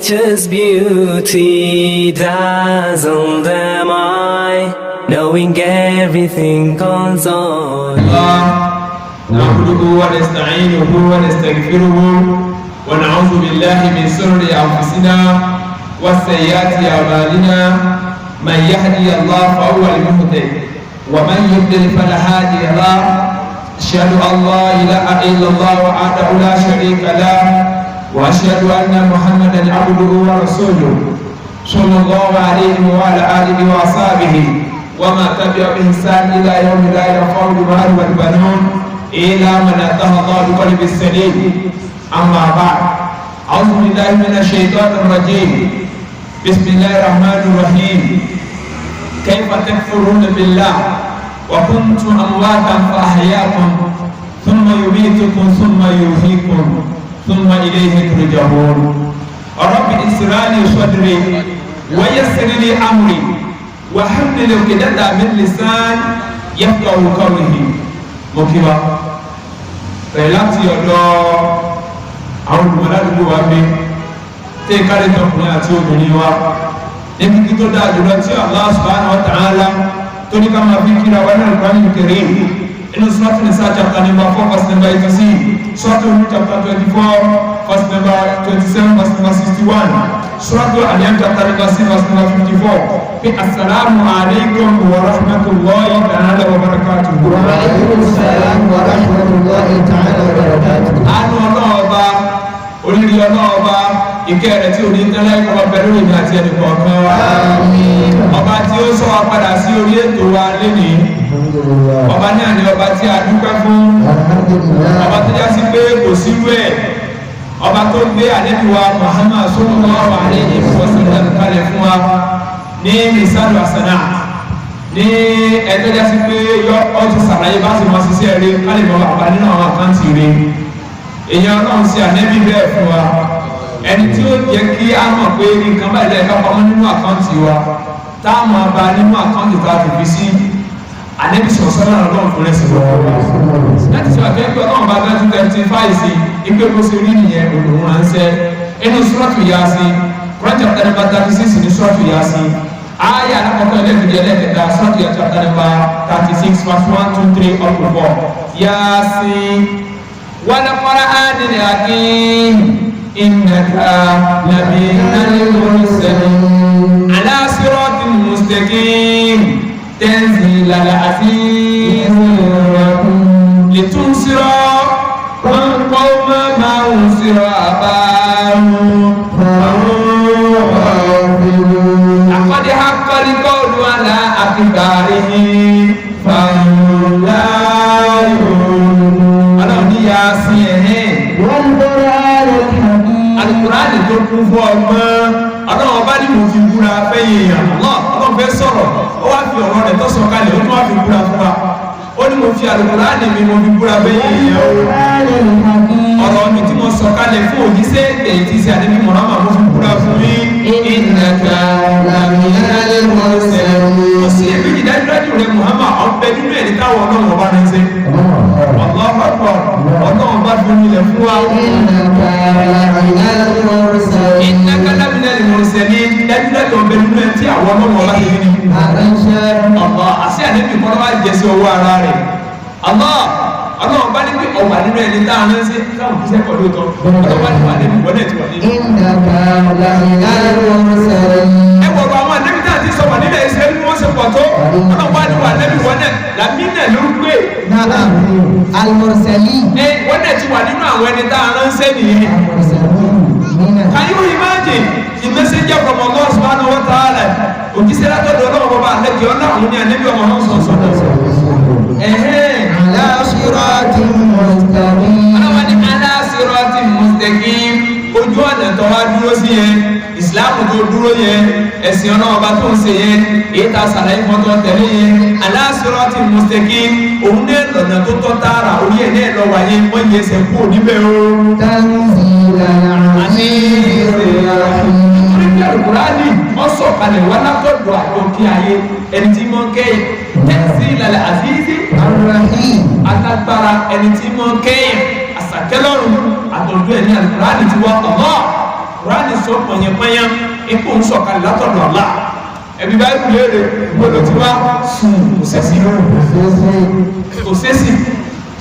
nature's beauty dazzle them eye, knowing everything goes on. نعبده ونستعينه ونستغفره ونعوذ بالله من شرور أنفسنا وسيئات أعمالنا من يهدي الله فهو المهتد ومن يضلل فلا هادي له أشهد أن لا إله إلا الله وحده لا شريك له وأشهد أن محمدا عبده ورسوله صلى الله عليه وعلى آله وأصحابه وما تبع بإحسان إلى يوم لا ينفع المال والبنون إلا من أتاه الله بقلب سليم. أما بعد أعوذ بالله من الشيطان الرجيم بسم الله الرحمن الرحيم. كيف تكفرون بالله وكنتم أمواتا فأحياكم ثم يميتكم ثم يحييكم ثم إليه ترجعون. رب اشرح لي صدري ويسر لي أمري واحلل عقدة من لساني يفقهوا قولي. mo kí wa bẹ̀rẹ̀ láti ọ̀dọ̀ àwọn olùmọ̀ládùúgbò wa gbé tí kárí tọkùnrin àti obìnrin wa níbi kí tó dáa jùlọ tí Allah subhanahu wa ta'ala tó ní ká máa fi kíra wa náà Al-Qur'an Al-Karim inú Suratul Nisa chapter number 4 verse number 86, Suratul Hud chapter 24 verse number 27 verse number 61, Suratul An'am chapter number 6 verse number 54 pé assalamu alaikum wa rahmatullahi ta'ala wa barakatuhu. Wa alaikum assalam wa rahmatullahi ta'ala wa barakatuhu. Àánú ọlọ́ọ̀ba oríire ọlọ́ọ̀ba ìkẹ́ rẹ̀ tí ò ní tẹ́lẹ̀ ọba pẹ̀lú ìní àti ẹnì kọ̀ọ̀kan wa. Ọba tí ó sọ wa padà sí orí ètò wa lénìí. Ọba náà ni ọba tí a dúpẹ́ fún. Ọba tó já sí pé kò sírú ẹ̀. Ọba tó gbé ànábì wa Muhammad sallallahu alaihi wasallam kalẹ̀ fún wa ní misalu asana ní ẹgbẹ́ já sí pé yọ ọ́ ti sàlàyé bá sì máa ṣiṣẹ́ rí kálí mọ́ àpá nínú àwọn àkáǹtì rí. Èèyàn náà ṣe ànábì bẹ́ẹ̀ fún wa. Ẹni tí ó jẹ́ kí á mọ̀ pé nǹkan báyìí lẹ́yìn ká pamọ́ nínú àkáǹtì wa táwọn abá nínú àkáǹtì tá a fi fi sí ànábì sọ̀sọ́ náà lọ́wọ́ fún ẹ̀sìn lọ́wọ́ wa. Láti ṣe àkẹ́kọ̀ọ́ náà bá dájú 35 sí ipé bó ṣe rí nìyẹn òun ránṣẹ́ inú Suratu Yasin Quran chapter number 36 ní Suratu Yasin aya alákọ̀ọ́kọ́ ẹlẹ́gbẹ̀dẹ̀ ẹlẹ́gbẹ̀dẹ̀ Suratu Yasin chapter number 36 verse 1, 2, 3 up to 4. Yasin wal Qur'anil hakim innaka laminal mursalin ala siratin mustaqim tanzilal azizir rahim litunsira qawma ma unsira abahum laqad haqqal qawlu ala akbarihim fahum la yu'minun. Ọlọ́run ní Yasin ẹ̀hẹ́n Al-Qur'ani tó kún fún ọgbọ́n. Ọlọ́run ọba ní mo fi búra fẹ́yìn èèyàn. Ọlọ́run fẹ́ sọ̀rọ̀ ó wá fi ọ̀rọ̀ rẹ̀ tó sọ kalẹ̀ ó tún wá fi búra fún wa. Ó ní mo fi Al-Qur'ani mi mo fi búra fẹ́yìn èèyàn. Ọ̀rọ̀ mi tí mo sọ kalẹ̀ fún òjíṣẹ́ èyí tí ṣe àdébí Muhammad mo fi búra fún yín. Innaka laminal mursalin. Ó sì èmi jì dájúdájú rẹ̀ Muhammad ọ̀bẹ nínú ẹ̀rí táwọn ọlọ́run ọba ní ṣe. Allahu Akbar ọlọ́run bá fi nílẹ̀ fún wa. Innaka laminal mursalin dájúdájú ọ̀bẹ nínú ẹ̀ tí àwọn ọlọ́run ọba ti ní. Àṣẹ àdébí kọ́lá wá jẹ sí owó ara rẹ̀. Ọlọ́run bá ní pé ọ̀wà nínú ẹni tá a rán sí káwọn kìí sẹ́kọ̀ọ́ lóòótọ́. Ọlọ́run bá ní wà nínú ìwọ́n náà ti wà nínú. Ẹ gbọ́dọ̀ àwọn àdébí tá a ti sọ wà nílẹ̀ ìṣẹ́ ní wọ́n ṣe pọ̀ tó. Ọlọ́run bá ní wà nínú ìwọ́n náà làmínà ló ń gbé. Wọ́n náà ti wà nínú àwọn ẹni tá a rán sí nìyí. Can you imagine the messenger from Allah subhanahu wa ta'ala? Òjíṣẹ́ látọ̀dọ̀ Ọlọ́run bàbá àlejò ọlọ́run ní ànábì ọmọ náà sọ̀sọ̀. Ala siratin mustaqim. Ọlọ́run ní ala siratin mustaqim. Ojú ọ̀nà tó wá dúró sí yẹn, ìsìláàmù tó dúró yẹn, ẹ̀sìn ọlọ́run bá tó ń ṣe yẹn, èyí tá a ṣàlàyé fọ́tọ̀ tẹ̀lé yẹn. Ala siratin mustaqim. Òun náà lọ́nà tó tọ́ tààrà orí ẹ̀ náà lọ wáyé wọ́n yẹ ẹsẹ̀ kú níbẹ̀ o. Tanzilal azizir rahim. Al-Qur'ani ọ̀sọ̀ kalẹ̀ wà látọ̀dọ̀ àjọkí ayé ẹni tí mọ́ kẹ́yìn tanzilal azizir rahim. Alágbára ẹni tí mọ́ kẹ́yìn àsàkẹ́lọ́rùn àtọ̀dọ̀ ẹ̀ ní Al-Qur'ani ti wá Allah Kùránì sọ pọ̀nyẹ̀pọ̀nyẹ̀ ipò ń sọ̀kalẹ̀ látọ̀dọ̀ Allah ẹbí báyìí léèrè gbọdọ̀ tí wá sùn kò sẹ́sì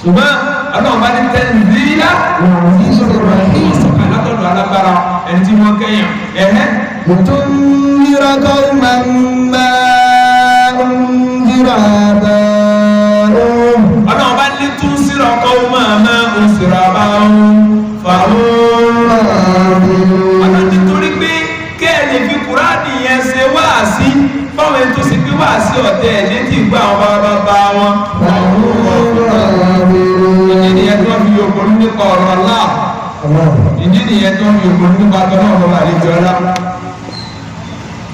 ṣùgbọ́n ọlọ́run bá ní tẹ́lifíà ní sọ̀kalẹ̀ látọ̀dọ̀ alágbára ẹni tí wọ́n kẹ́yìn ẹ̀hẹ́. لتنذر قوما ما أنذر آباؤهم ọlọ́run bá ní tún sírọ̀ قوما ما أنذر آباؤهم ọlọ́run nítorí pé kẹ́ẹ̀lì fi Kùránì yẹn ṣe wáàsí fáwọn ẹni tó ṣe pé wáàsí ọ̀tẹ̀ ẹ̀ létí ìgbà àwọn bàbá wọn. ìdí nìyẹn tó fi yòókù nípa ọ̀rọ̀ Allah ìdí nìyẹn tó fi yòókù nípa tọ́lá ọ̀rọ̀ àlejò ọlá.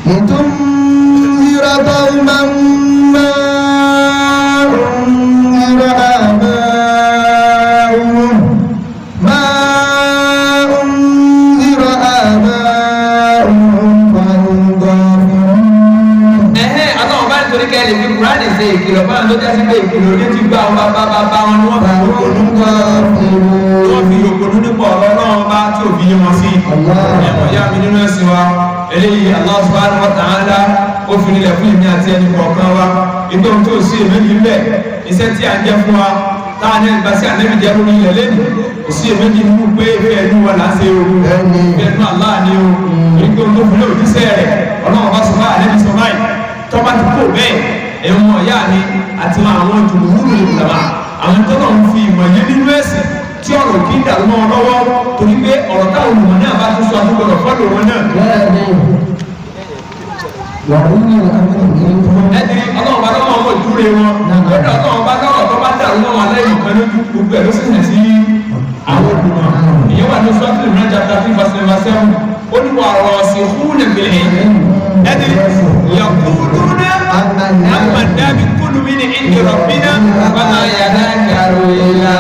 لتنذر قوما ما أنذر آباؤهم ما أنذر آباؤهم فهم غافلون. Ọlọ́run bá nítorí kẹ́lẹ̀ fi Kùránì ṣe ìkìlọ̀ máa ló jẹ́ sí pé ìkìlọ̀ ní ti gba ọba bàbá wọn ni wọ́n fi yòókù nípa ọ̀rọ̀ Ọlọ́run bá tí ò fi yé wọn sí ẹ̀mọ̀ yá mi nínú ẹ̀sìn wa eléyìí Allah subhanahu wa ta'ala ó fi nílẹ̀ fún ìmí àti ẹni kọ̀ọ̀kan wa ìgbé ohun tó sí èméjì ń bẹ̀ iṣẹ́ tí a ń jẹ́ fún wa táà ní ìgbà sí ànẹ́bì jẹ́ lórí ilẹ̀ lẹ́nu kò sí èméjì nínú pé ìfẹ́ ẹnu wa láti ogun ẹnu Allah ni o ìgbé ohun tó fi lé òjíṣẹ́ rẹ̀ Ọlọ́run bá sọ bá ànẹ́bì sọ báyìí tọ́ba ti kó bẹ́ẹ̀ ẹ̀wọ̀n ọ̀yá mi àti àwọn jùmùúrù ìlànà àwọn tó náà ń fi ìmọ̀ yé nínú ẹ̀sìn tí ọ̀rọ̀ kí ń dàrú mọ́ wọn lọ́wọ́ torí pé ọ̀rọ̀ táwọn olùmọ̀ náà bá tún sọ àtúgbọ̀rọ̀ fọ́lọ̀ wọn náà. ẹni ọlọ́run bá lọ́wọ́ ọmọ ìdúró wọn lọ́dọ̀ ọlọ́run bá lọ́wọ́ tó bá dàrú mọ́ wọn lẹ́yìn kan lójú gbogbo ẹ̀ ló sì hàn sí àwọn olùmọ̀. ìyẹn wà ní sọ́tún ìrìn àjà tàbí fásitì ó ní wà ọ̀rọ̀ sí fún ẹ̀gbẹ̀rẹ̀ ẹni yaquluna amanna bi kulli min indi rabbina wa ma yadhakkaru illa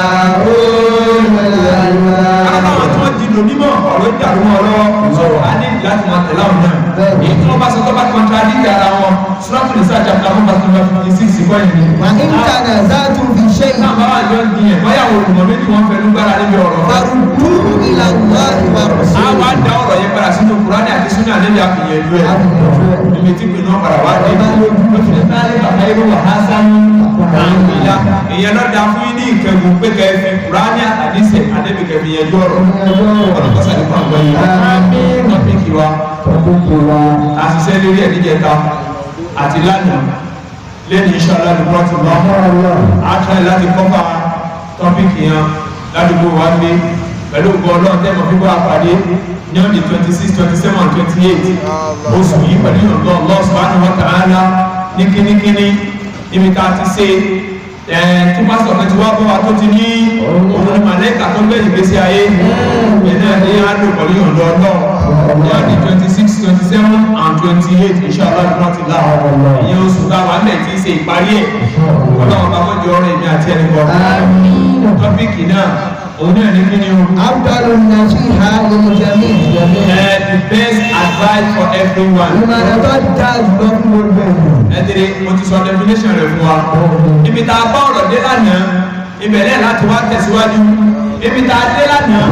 àwọn tí wọ́n di lónímọ̀ ọ̀rọ̀ ìdàrú wọn lọ́wọ́ sọ̀rọ̀ á ní láti máa tẹ̀lé àwọn náà èyí tí wọ́n bá sọ tó bá kọ́ńtàdíkì ara wọn sọ́tún ní sáà chapter 1:56 kọ́ ìlú. wà ní kàdà záàtù fi ṣe náà bá wà jọ di ẹ̀ báyà wò lùmọ̀ méjì wọn fẹnu gbára níbi ọ̀rọ̀. farudú ìlànà ìwà rọ̀ṣẹ́. a wá da ọ̀rọ̀ yẹn padà sínú Kùránì àti sínú àlejò àfihàn ìlú ẹ̀ níbi tí pinnu ọ̀padà wá dé lófin sáré bàbá irú wà á sáré àmìlá èèyàn náà da fún yín ní ìkẹgùn pé kẹ́ fi Kùránì àtàdísẹ̀ àdébìkẹ́ fi yẹn jọ̀rọ̀ ọ̀rọ̀ kọ́sà ní pàǹgbọ́ yìí tọ́pìkì wa àṣìṣe lérí ẹ̀ níjẹta àti lánàá lẹ́nu iṣẹ́ aládùúgbò ti lọ àtúnyẹ̀ láti kọ́fà tọ́pìkì yẹn ládùúgbò wa gbé pẹ̀lú ògbọ́ ọlọ́run tẹ́mọ̀ fífọ́ àpàdé ní ọdún 26, 27 and 28 oṣù yìí pẹ̀lú ìyọ̀dọ̀ Allah subhanahu wa ta'ala ní kínníkínní níbi tá a ti ṣe tó bá sọ̀rọ̀ tí wá bọ́ wa tó ti ní òun ní màlẹ́kà tó gbé ìgbésí ayé ẹ̀nà ní àádọ́ pẹ̀lú ìyọ̀dọ̀ ọlọ́run ní ọdún 26, 27 and 28 inshallah láti lá ìyẹn oṣù táwa ń bẹ̀ tí í ṣe ìparí ẹ̀ ọlọ́run bá mọ́jọ ọ̀rọ̀ èmi àti ẹnì kọ̀ọ̀kan tọ́pìkì náà òun náà ní kí ni o. abdalu nasiha lil jami'. The best advice for everyone. ìmọ̀ràn tó dáa jùlọ fún gbogbo ènìyàn. ẹ tẹ̀lé mo ti sọ definition rẹ̀ fún wa. ibi tá a bá ọ̀rọ̀ dé lánàá ìbẹ̀rẹ̀ láti wá tẹ̀síwájú. ibi tá a dé lánàá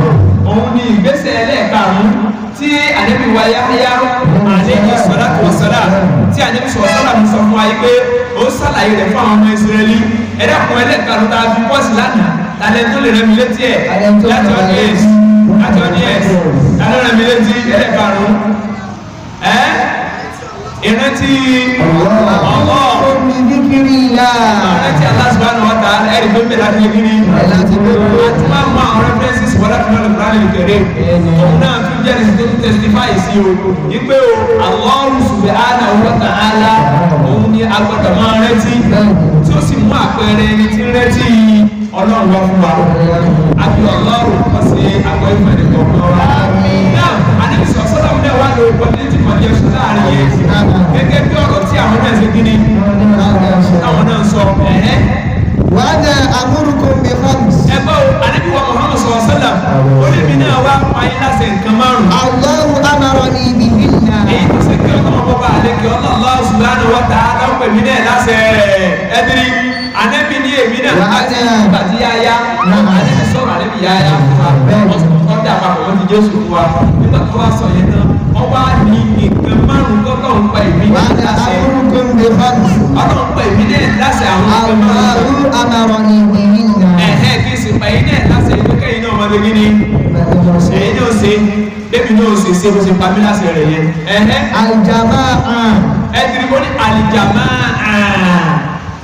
òun ni ìgbésẹ̀ ẹlẹ́ẹ̀karùn-ún tí ànábì wa Yahya alayhi salatu wa salam tí ànábì sọ̀rọ̀ mi sọ fún wa yìí pé ó sàlàyé rẹ̀ fún àwọn ọmọ Ísírẹ́lì ẹ̀dàkùn ẹlẹ́ẹ̀karùn-ún tá a fi pọ́ọ̀sì lánàá tàlẹ́ tó lè rẹ̀ mi létí ẹ̀ láti ọdún yẹ̀sì tàlẹ́ rẹ̀ mi létí ẹlẹ́ẹ̀karùn-ún ìrántí ọlọ́ ìrántí Allah subhanahu wa ta'ala ẹ̀rí tó ń bẹ̀ láti lè kiri àti máa mú àwọn references wọ́n láti lọ́lọ́ Kùránì kéré òun náà tún jẹ́ ẹ̀rí tó tún testify sí o ìpé o Allah subhanahu wa ta'ala òun ni agbọ́dọ̀ máa rántí tí ó sì mú àpẹẹrẹ ẹni tí ń rántí Ọlọ́run wá fún wa àbí Ọlọ́run kọ́ sí àgọ́ ìfẹ́ nìkan kan wa náà àdébí sọ̀sọ́dọ̀ mi náà wà lórí political conjunction láàrin yẹn gẹ́gẹ́ bí ọ̀rọ̀ tí àwọn náà ṣe kíni táwọn náà sọ wàhálà amúrúkọ mi hàmс. ẹgbẹ́ o àdébí wa Muhammad sallallahu alaihi wasallam ó lè mi náà wá pààyè láti nǹkan márùn-ún. Allahu amarani bihinna. èyí tó ṣe kí ọlọ́run bọ́ bá àlékè Allah subhanahu wa ta'ala ń pè mí náà láṣẹ ẹ̀dírí ànẹ́bí ní èmi náà láti ìgbà tí yáyá ànẹ́bí sọ̀rọ̀ ànẹ́bí yáyá fún wa dá papọ̀ wọ́n ti Jésù fún wa nígbà tó wá sọ yẹn tán wọ́n wá ní nǹkan márùn-ún tọ́lọ́run pa èmi náà láṣẹ ọlọ́run pa èmi náà láṣẹ àwọn nǹkan márùn-ún kí n sì pa èmi náà láṣẹ ìgbékẹ́ yìí náà ọmọdé kí ni ẹ̀yin náà ṣe bébí náà ṣe bó ṣe pa mí láṣẹ rẹ̀ yẹn. Al-jama'a. ẹ tiri mo ní al-jama'a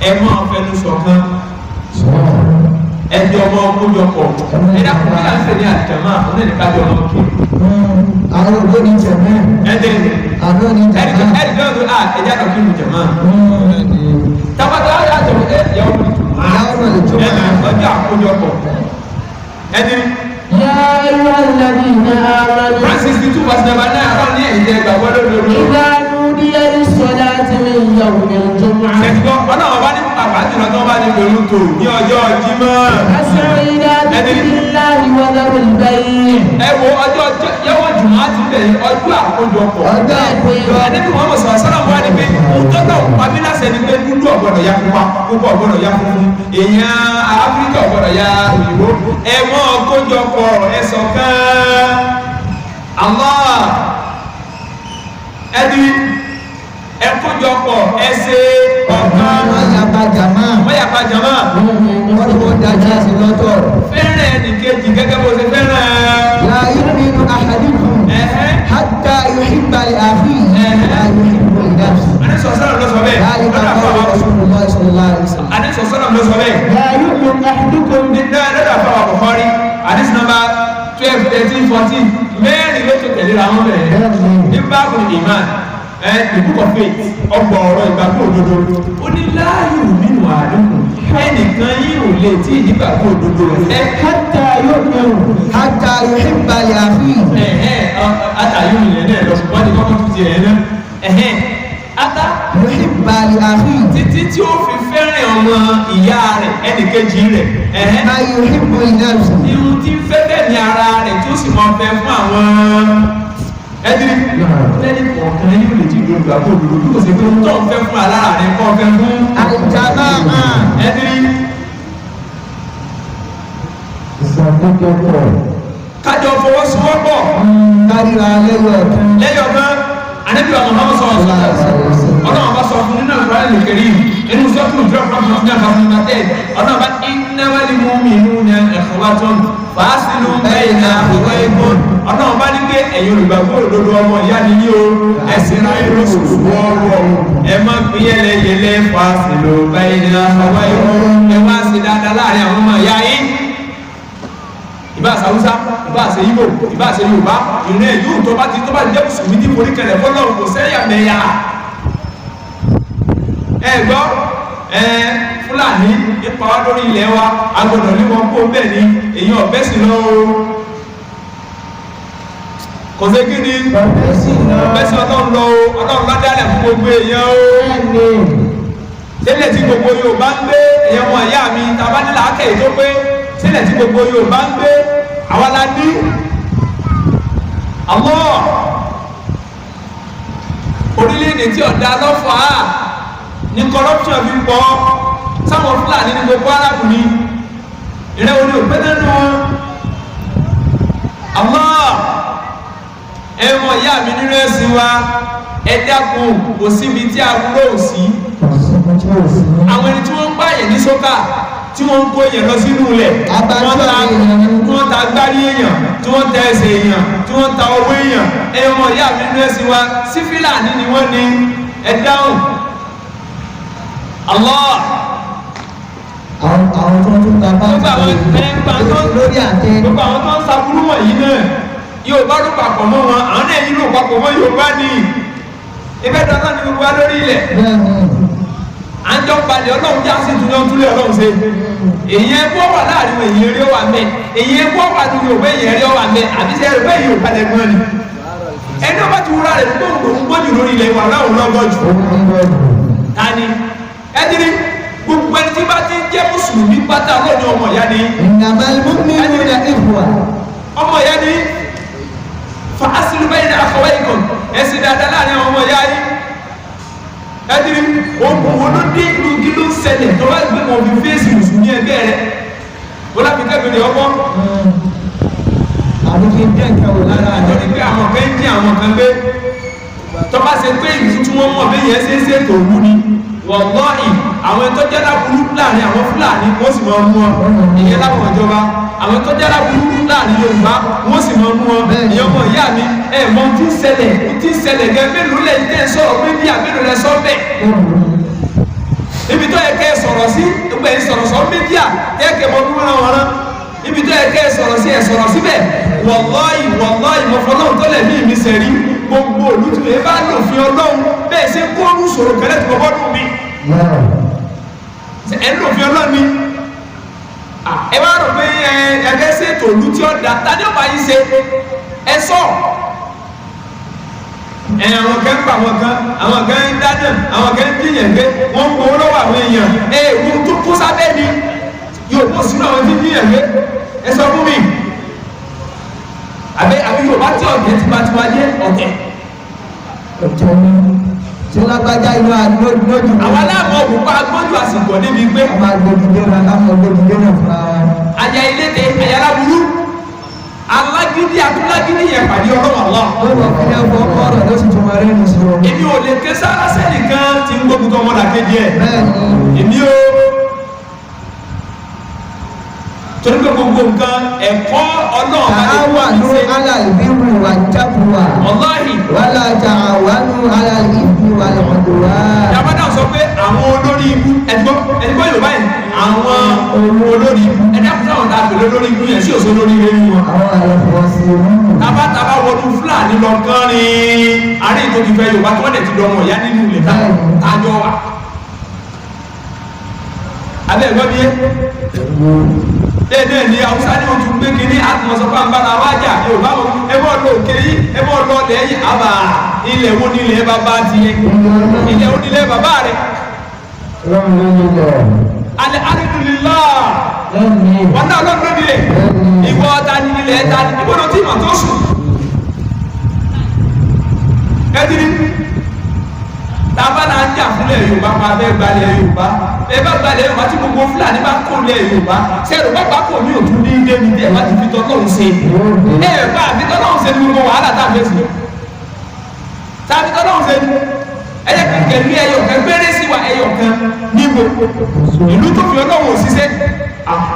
ẹ máa fẹnu ṣọ̀kan ẹbí ọmọ ọkójọpọ̀ ẹ̀dá kò kíkà ń fẹ́ ní al-jama'a ọ̀nà ìdíkàjọ ọmọ kí. Àwọn ògbó ni jẹ̀mọ́. ẹ̀dẹ̀ Àwọn ni jẹ̀mọ́. ẹ̀dẹ̀ tó ń gbé ẹ̀já kan kí ni jẹ̀mọ́. tabata ayé àjọ yàwó ni jùmọ̀ ọjọ́ àkójọpọ̀ ẹ̀dẹ̀. يا أيها الذين آمنوا Francis ní 2:9 àwọn ní ẹ̀yìn tẹ́ gbàgbọ́ lódodo. إذا نودي للصلاة من يوم الجمعة ṣètìgbọ́ ọ̀nà ọba ní pàpà jùlọ tó bá ní pẹ̀lú tò ní ọjọ́ Jímọ̀. فاسعوا إلى ذكر الله وذروا البيع. ẹ wo ọjọ́ yẹ́wọ́ jùmọ̀ á ti bẹ̀rẹ̀ ọjọ́ àkójọpọ̀. Ọjọ́ àkójọ. ẹni wọn mọ̀ sọ̀rọ̀ sọ́nà wà ní pé tọ́tọ̀ pàmílàṣẹ ni pé dúdú ọ̀gbọ́dọ̀ ya pupa púpọ̀ ọ̀gbọ́dọ̀ ya funfun èèyàn Áfíríkà ọ̀gbọ́dọ̀ ya òyìnbó ẹ̀wọ̀n àkójọpọ̀ ẹ̀sọ̀kan Allah ẹ̀dí ẹ̀kójọpọ̀ ẹ̀sẹ̀ ọ̀kan Wọ́n jàmá. mọ́yàpá jama Wọ́n tó dájá sí lọ́tọ̀. fẹ́ràn ẹnìkejì gẹ́gẹ́ bó ṣe fẹ́ràn La yu'minu ahadukum hatta yuhibba li akhihi ma yuhibbu li nafsihi. anẹ́sọ̀sọ́nà ló sọ bẹ́ẹ̀ ذلك قول رسول الله صلى الله عليه وسلم. anẹ́sọ̀sọ́nà ló sọ bẹ́ẹ̀ لا يؤمن أحدكم lọ́dọ̀ àfọwọ́ àkọ́kọ́rí àdísì nọ́mbà 12, 13, 14 mẹ́rin ló tó tẹ̀lé ra wọn bẹ̀rẹ̀ ní báàbù ìmán the book of faith ọgbọ̀ ọ̀rọ̀ ìgbàgbọ́ òdodo ó ní láàyò nínú àdúgbò ẹnìkan yìí ò lè tí ìdígbàgbọ́ òdodo rẹ̀ حتى يؤمن hatta yuhibba li akhihi. àtàyò ìyẹn náà lọ ṣùgbọ́n ní kọ́kọ́ tó ti ẹ̀ náà ata Yuhibba li akhihi títí tí ó fi fẹ́ràn ọmọ ìyá rẹ̀ ẹnìkejì rẹ̀ ma yuhibbu li nafsihi. irun tí ń fẹ́ bẹ́ẹ̀ ní ara rẹ̀ tí ó sì máa fẹ́ fún àwọn ẹdínrí lẹ́yìn kọ̀ọ̀kan yóò lè jí ìgbòrògbà kó òdòdó bí kò sí pé tó ń fẹ́ fún alára rẹ̀ kọ́ fẹ́ fún Al-jama'a. ẹdínrí ìsàkójọpọ̀ kájọ fọwọ́sowọ́pọ̀ Kárìíra lẹ́yọ̀. lẹ́yìn ọ̀gán anábìwà Muhammad sọ̀rọ̀ ọlọ́run bá sọ fún nínú Al-Qur'an al-Karim inú sọ́kùn ìjọ fún ọ̀gá fún ọ̀gá ọlọ́run bá innamal mu'minuna ikhwatun fasilu bayna akhawaykum ọlọ́run bá ní pé ẹ̀yin olùgbàgbọ́ òdodo ọmọ ìyá ni yí o ẹ̀sìn náà yóò sùn wọ́ọ̀rọ̀ ẹ má pín yẹlẹyẹlẹ fasilu bayna akhawaykum ẹ wá sí dáadáa láàrin àwọn ọmọ ìyá yín ìbáṣe Haúsá ìbáṣe Ìgbò ìbáṣe Yorùbá ìrìn ẹ̀yù tó bá jẹ́ mùsùlùmí tí forí kẹlẹ̀ fọ́lọ́run kò sẹ́yà mẹ́yà ẹ̀gbọ́ Fúlàní ipa wá lórí ilẹ̀ wa agbọ́dọ̀ ní wọn kó bẹ́ẹ̀ ni èyàn ọ̀bẹ́ sí lọ kò sí kí ni ọ̀bẹ́ sí ọlọ́run lọ ọlọ́run ládàlẹ̀ fún gbogbo èèyàn o sílẹ̀ tí gbogbo Yorùbá ń gbé èèyàn wọn ìyá mi tàbá nílà ákẹ́yì tó pé sílẹ̀ tí gbogbo Yorùbá ń gbé àwa la ní Allah orílẹ̀-èdè tí ọ̀dà lọ́fàá ní corruption fi pọ̀ sáwọn Fúlàní ní gbogbo arábù ní ìrẹ́ orí òpé nínú wọn Allah ẹ̀wọ̀n ìyá mi nínú ẹ̀sìn wa ẹ dákun kò síbi tí a wúlò sí àwọn ẹni tí wọ́n ń pààyàn ní sókà tí wọ́n ń kó èèyàn lọ sínú ilẹ̀ wọ́n ta agbárí èèyàn tí wọ́n ta ẹsẹ̀ èèyàn tí wọ́n ta owó èèyàn ẹ̀wọ̀n ìyá mi nínú ẹ̀sìn wa sí Fúlàní ni wọ́n ní ẹ dáhùn Allah Àwọn tó tún ta bá lórí àtẹ. gbogbo àwọn tó ń saburú wọ̀nyí náà yóò bá ló papọ̀ mọ́ wọn àwọn náà yìí ló papọ̀ mọ́ yóò bá ní ibẹ̀ dáná ní gbogbo wa lórí ilẹ̀ à ń jọ balẹ̀ ọlọ́run já sí ìtúnyọ́ túlẹ̀ ọlọ́run ṣe èyí ẹgbọ́ wà láàrin èyí eré wà mẹ́ èyí ẹgbọ́ wà ní yorùbá èyí eré wà mẹ́ àbí sẹ́ ẹgbẹ́ yìí ò balẹ̀ gbọ́n ni ẹni ọba ti wúra rẹ̀ tó ń gbójú lórí ilẹ̀ wà láwọn lọ́gọ́jù tani ẹdiri gbogbo ẹni tí bá ti jẹ́ mùsùlùmí pátá lónìí ọmọ ìyá ni Innamal mu'minuna ikhwa. ọmọ ìyá ni fa aslu bayna akhawaykum ẹ̀sìn dáadáa láàrin ọmọ ìyá yìí ẹdiri òun ló dé ìlú kí ló ń ṣẹlẹ̀ tó bá gbé wọn fi fèsì mùsùlùmí ẹgbẹ́ rẹ̀ wọ́n láti kẹ́kọ̀ọ́ ní ọgbọ́n àbí kí n dẹ́ nǹkan wò lára rẹ̀. nítorí pé àwọn kan ń dín àwọn kan gbé tó bá ṣe pé ìlú tí wọ́n mọ̀ bí yẹn ṣe ń ṣètò òru ni wọ̀lọ́ọ̀ì àwọn tó jẹ́ láburú láàrin àwọn Fúlàní wọ́n sì máa mú wọn ìyẹn láwọn ìjọba àwọn tó jẹ́ láburú láàrin Yorùbá wọ́n sì máa mú wọn ìyẹn ọmọ ìyá mi ẹ̀ mọ tí ń ṣẹlẹ̀ gẹ́ mélòó lẹ́yìn tẹ́ ń sọ̀rọ̀ pé bí àmélòó lẹ sọ bẹ́ẹ̀ ibi tó yẹ kẹ́ ẹ sọ̀rọ̀ sí gbogbo ẹ̀ sọ̀rọ̀ sọ mídíà kẹ́kẹ́ mọ bí wọ́n rán ibi tó yẹ kẹ́ ẹ sọ̀rọ̀ sí ẹ̀ sọ̀rọ̀ síbẹ̀ wọ̀lọ́ọ̀ì mọ̀fọ́lọ́hùn tó lẹ̀ ní ìmísẹ̀rí gbogbo olùtú ẹ bá lòfin Ọlọ́run bẹ́ẹ̀ ṣe kó ọdún sọ̀rọ̀ kẹlẹ́ tó kọ́ dùn mí ẹ lòfin Ọlọ́run ni ẹ wá rò pé ẹgẹ́ ṣètò olú tí ó da tani ọba yìí ṣe ẹ sọ àwọn kan ń pa àwọn kan ń dáná àwọn kan ń díyàn gbé wọn ń gbowó lọ́wọ́ àwọn èèyàn ewu tó kó sábẹ́ ni yóò kó sínú àwọn tí ń díyàn gbé ẹ sọ fún mi àbí Yorùbá tí ọ̀tẹ̀ tipatipa jẹ́ ọ̀tẹ̀. tí lágbájá inú àgbójú. àwọn aláàmọ̀ òkúpa agbójú àsìkò níbi pé. ọmọ agbójúdé náà káwọn agbójúdé náà fúnra wọn. àyà ilédè àyàrá burú alágídí àtúlágídí yẹn pàdé ọlọ́wọ́ lọ. ó lọ fi ẹ̀fọ́ ọ̀rọ̀ ló sì tún máa rẹ́ ní sọ. èmi ò lè ké sára sẹ́nìkan tí ń gbógun tó ọmọdé kejì ẹ̀. bẹ́ẹ̀ni. èmi ò torí pé gbogbo nǹkan ẹ̀kọ́ Ọlọ́run bá lè wà ní alàlùbíwù wà jábùwà. wàláhì. wàlá ta'awanu alàlùbíwù wà lọ́dọ̀wà. yàbádà sọ pé àwọn olórí ibú ẹ̀gbọ́n Yorùbá yìí àwọn olórí ibú ẹ̀dá kúta àwọn dàgbé lórí ibú yẹn sí òṣò lórí ibú wọn. àwọn àlọ́fọ́ sí i. tábàtàbà wọnú Fúlàní lọ kán ní àárín tó ti fẹ́ Yorùbá tó wọ́n dẹ̀ ti dọ̀mọ̀ ìyá nínú ilẹ̀ tájọ́ wa. abẹ́ ẹ̀gbọ́n mi yé ẹ̀ẹ́dẹ́ ni Haúsá ní ojú gbé kínní àtúnṣọpá ń bára wájà Yorùbá wọn ẹbọ́ lọ òkè yìí ẹbọ́ lọ lẹ́yìn àbà ilẹ̀ wo nílẹ̀ bàbá tiẹ̀ ilẹ̀ wo nílẹ̀ bàbá rẹ̀. Alhamdulillah wọn náà lọ́dún nílẹ̀ ìwọ ta ni ilẹ̀ ta ni ìbọn tí mà tó sùn. ẹdínní tábàlà ń jà fúnlẹ̀ Yorùbá pa abẹ́ gbalẹ̀ Yorùbá ẹ bá gbalẹ̀ Yorùbá tí gbogbo Fúlàní bá kó lẹ̀ Yorùbá sẹ́rù bàbá kò ní òtún ní ilé ní ẹ bá ti fi tọ́lọ́hún ṣe ẹ bá fi tọ́lọ́hún ṣe ní gbogbo wàhálà tá a fẹ́ sí tá a fi tọ́lọ́hún ṣe ní ẹyẹ kẹkẹ ní ẹyọ kan gbére sí wa ẹyọ kan níbo ìlú tó fi Ọlọ́run òṣìṣẹ́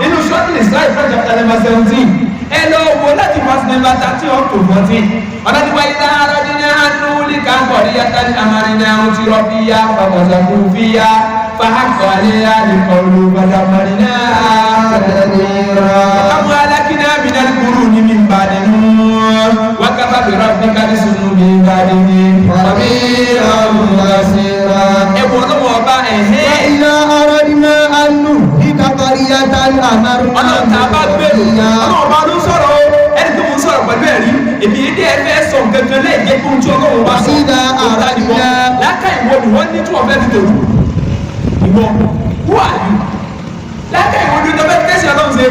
inú ṣọ́ọ̀tì Israel fún chapter number 17 ẹ lọ wo láti verse number 13 up to 14 ọ̀dọ́dún wáyé tá a rọ́ dín ní àánú líka kọ̀ọ̀dí yàtá ní amárinà ó ti rọ́ bí yá pàpàṣà kò fi yá fàákọ̀ àlẹ́yà nìkan ló gbàdá marina àmú alákínà mìíràn kúrú ní mi bá nínú wákàtà bẹ̀rẹ̀ bí kájí sunu mi bá nínú wàmí ọ̀hún lọ́sẹ̀rà ẹ̀wọ̀n lọ́wọ́ ọba ẹ̀hẹ́. iná ọ̀rọ̀ nínú àánú líka kọ̀ọ̀dí yàtá ní amárinà. ọlọ́run tá a bá gbèrò ọlọ́run ọba ló sọ̀rọ̀ ẹni tó ń sọ̀rọ̀ pẹ̀lú ẹ̀rí èmi yìí dé ẹfẹ́ sọ gangan lẹ́yìn jẹ́ kó ń tí ọlọ́run wá sọ ọ̀tá ìwọ láká ìwọ ni wọ́n ní tí wọ́n fẹ́ fi tòru ìwọ who are you láká ìwọ ni tó fẹ́ tẹ̀sí ọlọ́run ṣe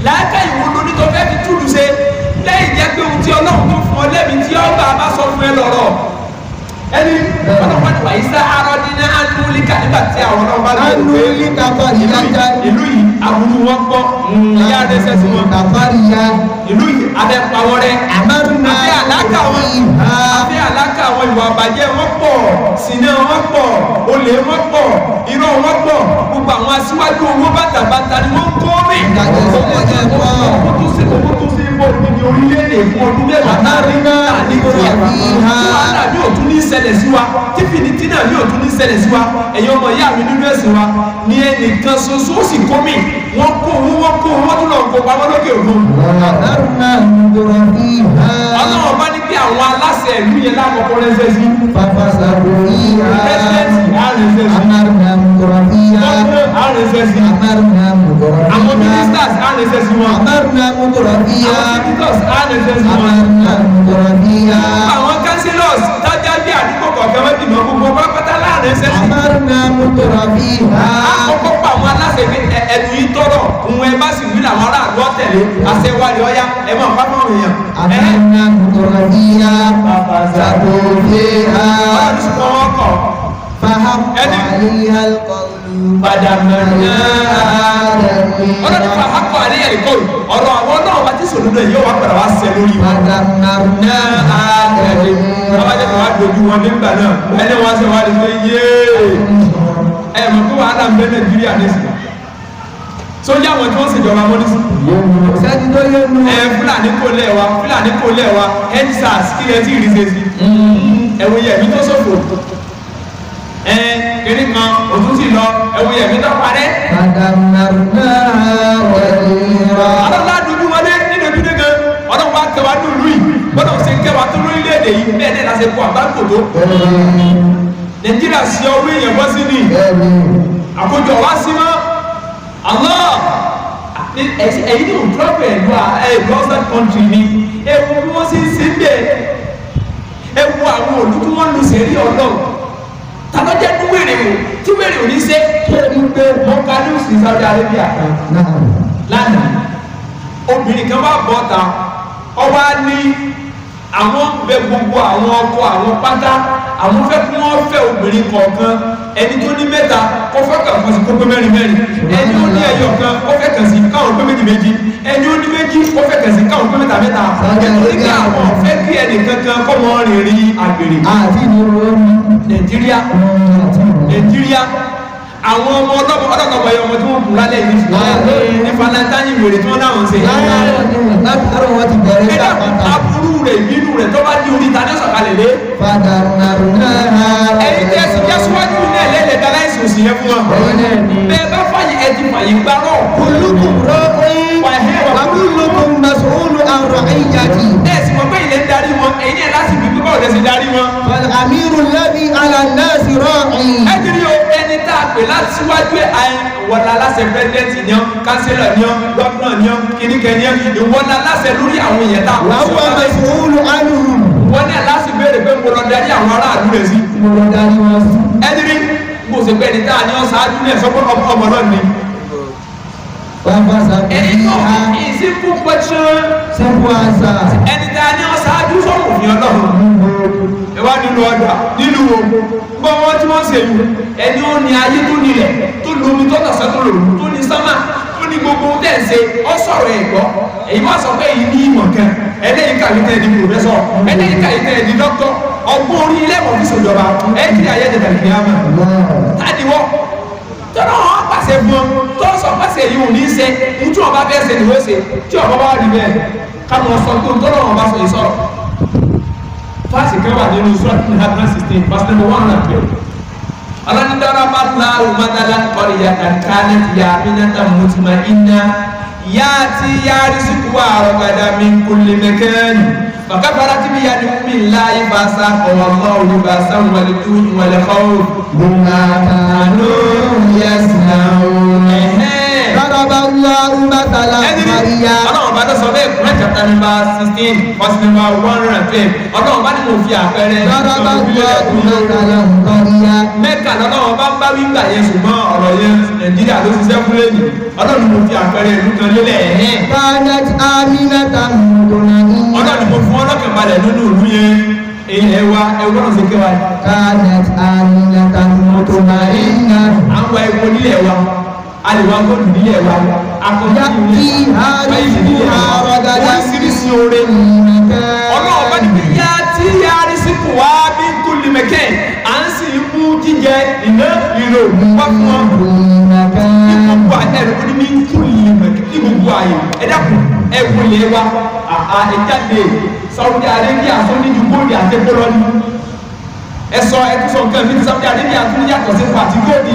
láká ìwọ ni tó fẹ́ fi túlù ṣe lẹ́yìn jẹ́ pé ohun tí ọlọ́run tó fún ọ lẹ́bi tí ọba bá sọ fún ẹ lọ́rọ̀ ẹni ọlọ́pàá wà yìí sá arọ́dínà anúlíkà nígbà tí àwọn ọlọ́pàá lè àánú líka kọ̀ọ̀dí yàtá. ìlú yìí aburú wọn pọ̀ ìyá rẹ̀ sẹ́sì wọn kàfáríyá. ìlú yìí abẹ́pàwọ́ rẹ̀ àmárùnà àbí àlákà àwọn ìwà àbàjẹ́ wọn pọ̀ sínú wọn pọ̀ olè wọn pọ̀ irọ́ wọn pọ̀ gbogbo àwọn aṣíwájú owó bàtàbàtà ni wọ́n kọ́ mi. owó tó ṣe bọ̀ níbi orílẹ̀-èdè fún ọdún mẹ́wàá àmárùnà wàhálà ní òtún ní ṣẹlẹ̀ sí wa tí fìdítì náà ní òtún ní ṣẹlẹ̀ sí wa ẹ̀yin ọmọ ìyá mi nínú ẹ̀sìn wa ní ẹnìkan ṣoṣo ó sì kó mi wọ́n kó owó wọ́n tún lọ kó pamọ́ lókè òkun. àmárùnà ndòrò ìhà. ọlọ́run bá ní bí àwọn aláṣẹ ìlú yẹn lákòókò rẹ́sẹ̀ sí. fàfàṣàbò ìhà. pẹ́sidẹ́ntì á rẹ́sẹ̀ sí. àmárùnà ndòrò ìhà. gọ́ọ̀nà á rẹ́sẹ̀ sí. àmárùnà ndòrò ìhà. àwọn ministers á rẹ́sẹ̀ sí wọn. àmárùnà ndòrò ìhà. àwọn senators á rẹ́sẹ̀ sí wọn. àmárùnà ndòrò ìhà. àwọn councillors tájà bí àdúgbò kọ̀ọ̀kan wọ́n ti mọ gbogbo pápátá láàrin ṣẹ́sì. àmárùnà ndòrò ìhà. àkọ́kọ́ pa àwọn aláṣẹ ẹnu yìí tọrọ òun ẹ bá sì wí làwọn aráàlú ọ̀tẹ̀lé àṣẹwárí ọ̀yá ẹ máa pápá òun yàn. àmárùnà ndòrò ìhà. fàfàṣàbò ìhà. ọlọ́run sì kọ́ wọn kọ̀. فحق عليها القول bàdàmọ́nà ọlọ́ni fún akọ àríyá ìkọ́ ọ̀rọ̀ àwọn náà wá tí sòlúdọ̀ yóò wá padà wá sẹ lórí wọn bàdàmọ́nà àdàdé wọ́n bá jẹ́ kí wọ́n á dojú wọn nígbà náà ẹni wọ́n sẹ wá lè fẹ́ yéé ẹ̀ mọ̀ pé wàhálà ń bẹ Nàìjíríà nísìnyí sójà àwọn tí wọ́n ṣèjọba mọ́nísì sẹ́ni tó yé nu Fúlàní kò lẹ́wà endsars kí lẹ́ tí ì rí ṣe sí ẹ̀wọ̀n yẹ̀mí tó ṣòfò kiri kan òtún sì lọ ẹ̀wọ̀n yẹ̀mí tó parẹ́ ọlọ́lá dúdú wọlé nínú ìdúdé gan ọlọ́wọ́ akẹwàá ní ìlú yìí gbọ́dọ̀ ṣe kẹwàá tó lórílẹ̀-èdè yìí bẹ́ẹ̀ náà láti kó àgbákò tó Nàìjíríà sí ọwọ́ èèyàn bọ́ sí ní àkójọ wá sí mọ́ Allah ẹ̀yin ní òtúrọ̀ pẹ̀lú gọ́ọ̀sán kọ́ntì ni ewu bí wọ́n sì ń ṣe bẹ́ẹ̀ ewu àwọn òlú tí wọ́n lu sẹ́rí ọlọ́run tàbọ́jẹ́ ní wèrè o tí wèrè ò ní ṣe kéèmí pé wọ́n ká ní òsì Saudi Arabia kan lánàá obìnrin kan bá bọ́ ta ọwọ́ á ní àwọn bẹ gbogbo àwọn ọkọ àwọn pátá àwọn fẹ́ kí wọ́n fẹ́ obìnrin kọ̀ọ̀kan ẹni tó ní mẹ́ta kó fẹ́ kàn fún sí kó pé mẹ́rin mẹ́rin ẹni ó ní ẹyọ kan kó fẹ́ kàn sí káwọn pé méjì méjì ẹni ó ní méjì kó fẹ́ kàn sí káwọn pé mẹ́ta mẹ́ta nítorí kí àwọn fẹ́ kí ẹnì kankan kọ́ mọ́ rìnrìn àgbèrè àti ìdúró Nàìjíríà àwọn ọmọ ọlọ́kọ̀ọ́bọ̀ yẹ ọmọ tí wọ́n kùn lálẹ́ yìí ní falantáyì wèrè tí wọ́n náà ń ṣe ẹ̀dá aburú rẹ̀ ìbínú rẹ̀ tó bá di orí ta ní ọ̀sọ̀kalẹ̀ lé ẹ̀yìn tí ẹ̀sìn jẹ́ síwájú ní ẹ̀lẹ́lẹ̀ dá láìsí òsì yẹn fún wọn bẹ́ẹ̀ bá fàyè ẹ̀dì fàyè gbárọ̀ kullukum ra'in wa kullukum mas'ulun 'an ra'iyyati ẹ̀sìn mọ̀ pé ilẹ̀ ń darí wọn ẹ̀yìn ẹ̀ láti bí pípọ̀ ọ̀dẹ̀ sí darí wọn. wal amiru alladhi 'ala an-nasi ra'in ẹ̀dìrí o ẹni tá a pè láti síwájú ẹ̀ ìwọ̀n aláṣẹ pẹ́sidẹ́ntì ni ọ́ kánsílọ̀ ni ọ́ gọ́fúnà ni ọ́ kíníkẹ́ ni ọ́ ìwọ̀n aláṣẹ lórí àwọn èèyàn tá a wa huwa mas'ulun 'anhum wọ́n ní aláṣẹ béèrè pé mo lọ darí àwọn aráàlú rẹ̀ sí. mo lọ darí wọn sí. ẹ̀dìrí mo sì pẹ́ ní tá a ní ọ́ ṣáájú ní ẹ̀sọ́ ọmọ náà ni. ẹni tó ìsìnkú question simple answer. ẹni tá a ní ọ́ ṣáájú sọ̀rọ̀ òfin ọlọ́run ẹwà nínú ọjà nínú wo gbọ́ wọn tí wọ́n ṣe yìí ẹni ó ní ayé tó nílẹ̀ tó lómi tó tọ̀sẹ̀ tó lòlù tó ní sánmà tó ní gbogbo tẹ̀ ń ṣe ọ sọ̀rọ̀ ẹ̀ gbọ́ èyí wá sọ pé èyí ní ìmọ̀ kan ẹlẹ́yìn kàwé tẹ̀ di pòfẹ́sọ̀ ẹlẹ́yìn kàwé tẹ̀ di dọ́kítọ̀ ọgbọ́n orí ilé ẹ̀kọ́ fi ṣèjọba ẹ̀ kiri ayé tẹ̀ tẹ̀lé kìí àmà tádìwọ́ tọ́nà wọn pàṣẹ fún ọ tó sọ pàṣẹ yìí ò ní í ṣe ní tí wọn bá fẹ́ ṣe ni wọ́n ṣe tí ọba bá rí bẹ́ẹ̀ káwọn sọ pé tọ́nà wọn bá sọ yìí sọ̀rọ̀ fásitì kan wà nínú sọ́ọ̀tì ní hadran 16 verse number 112 alani daraba lahu madala qaryatan kanat yaminatan mutma'inna yati yarisukuha ragadan min kulli makan fakafarat biyan'umi llahi fasaqa wallahu libasan wal ju'i wal khawf bima kanu yasna'un daraba Allahu matalan Maryam ọlọ́run bá tó sọ bẹ́ẹ̀ Quran chapter number 16 verse number 112 ọlọ́run bá ní mo fi àpẹẹrẹ daraba Allahu matalan Maryam mẹ́kà lọ́lọ́run bá ń bá wíńgbà yẹn ṣùgbọ́n ọ̀rọ̀ yẹn Nàìjíríà ló ṣiṣẹ́ fún lẹ́nu ọlọ́run mo fi àpẹẹrẹ ìlú kan lélẹ̀ ẹ̀hẹ́n kanat aminatan mutma'inna ọlọ́run mo fún ọlọ́kàn balẹ̀ nínú ìlú yẹn ẹwà ẹwọ́n ṣe kẹwàá kanat aminatan mutma'inna àwọn ẹwọ nílẹ̀ wa àlèwà góòlù nílẹ̀ wa akọjá oríṣiríṣi oore ọlọ́run bá níbi yá tí yára sí kò wá bí kúlì mẹ́kẹ́ à ń sì mú jíjẹ iná ìrò wá fún wọn ní gbogbo ẹ̀rọ ní bí kúlì mẹ́kẹ́ ní gbogbo ààyè ẹ̀dàkùn ẹ̀wù ilẹ̀ wa ẹ̀jáde Saudi Arabia tó ní ju góòlù àti bọ́lọ́ni ẹ̀sọ́ ẹ̀túnṣọ nǹkan ní Saudi Arabia tó ní yàtọ̀ sí pàtí góòlù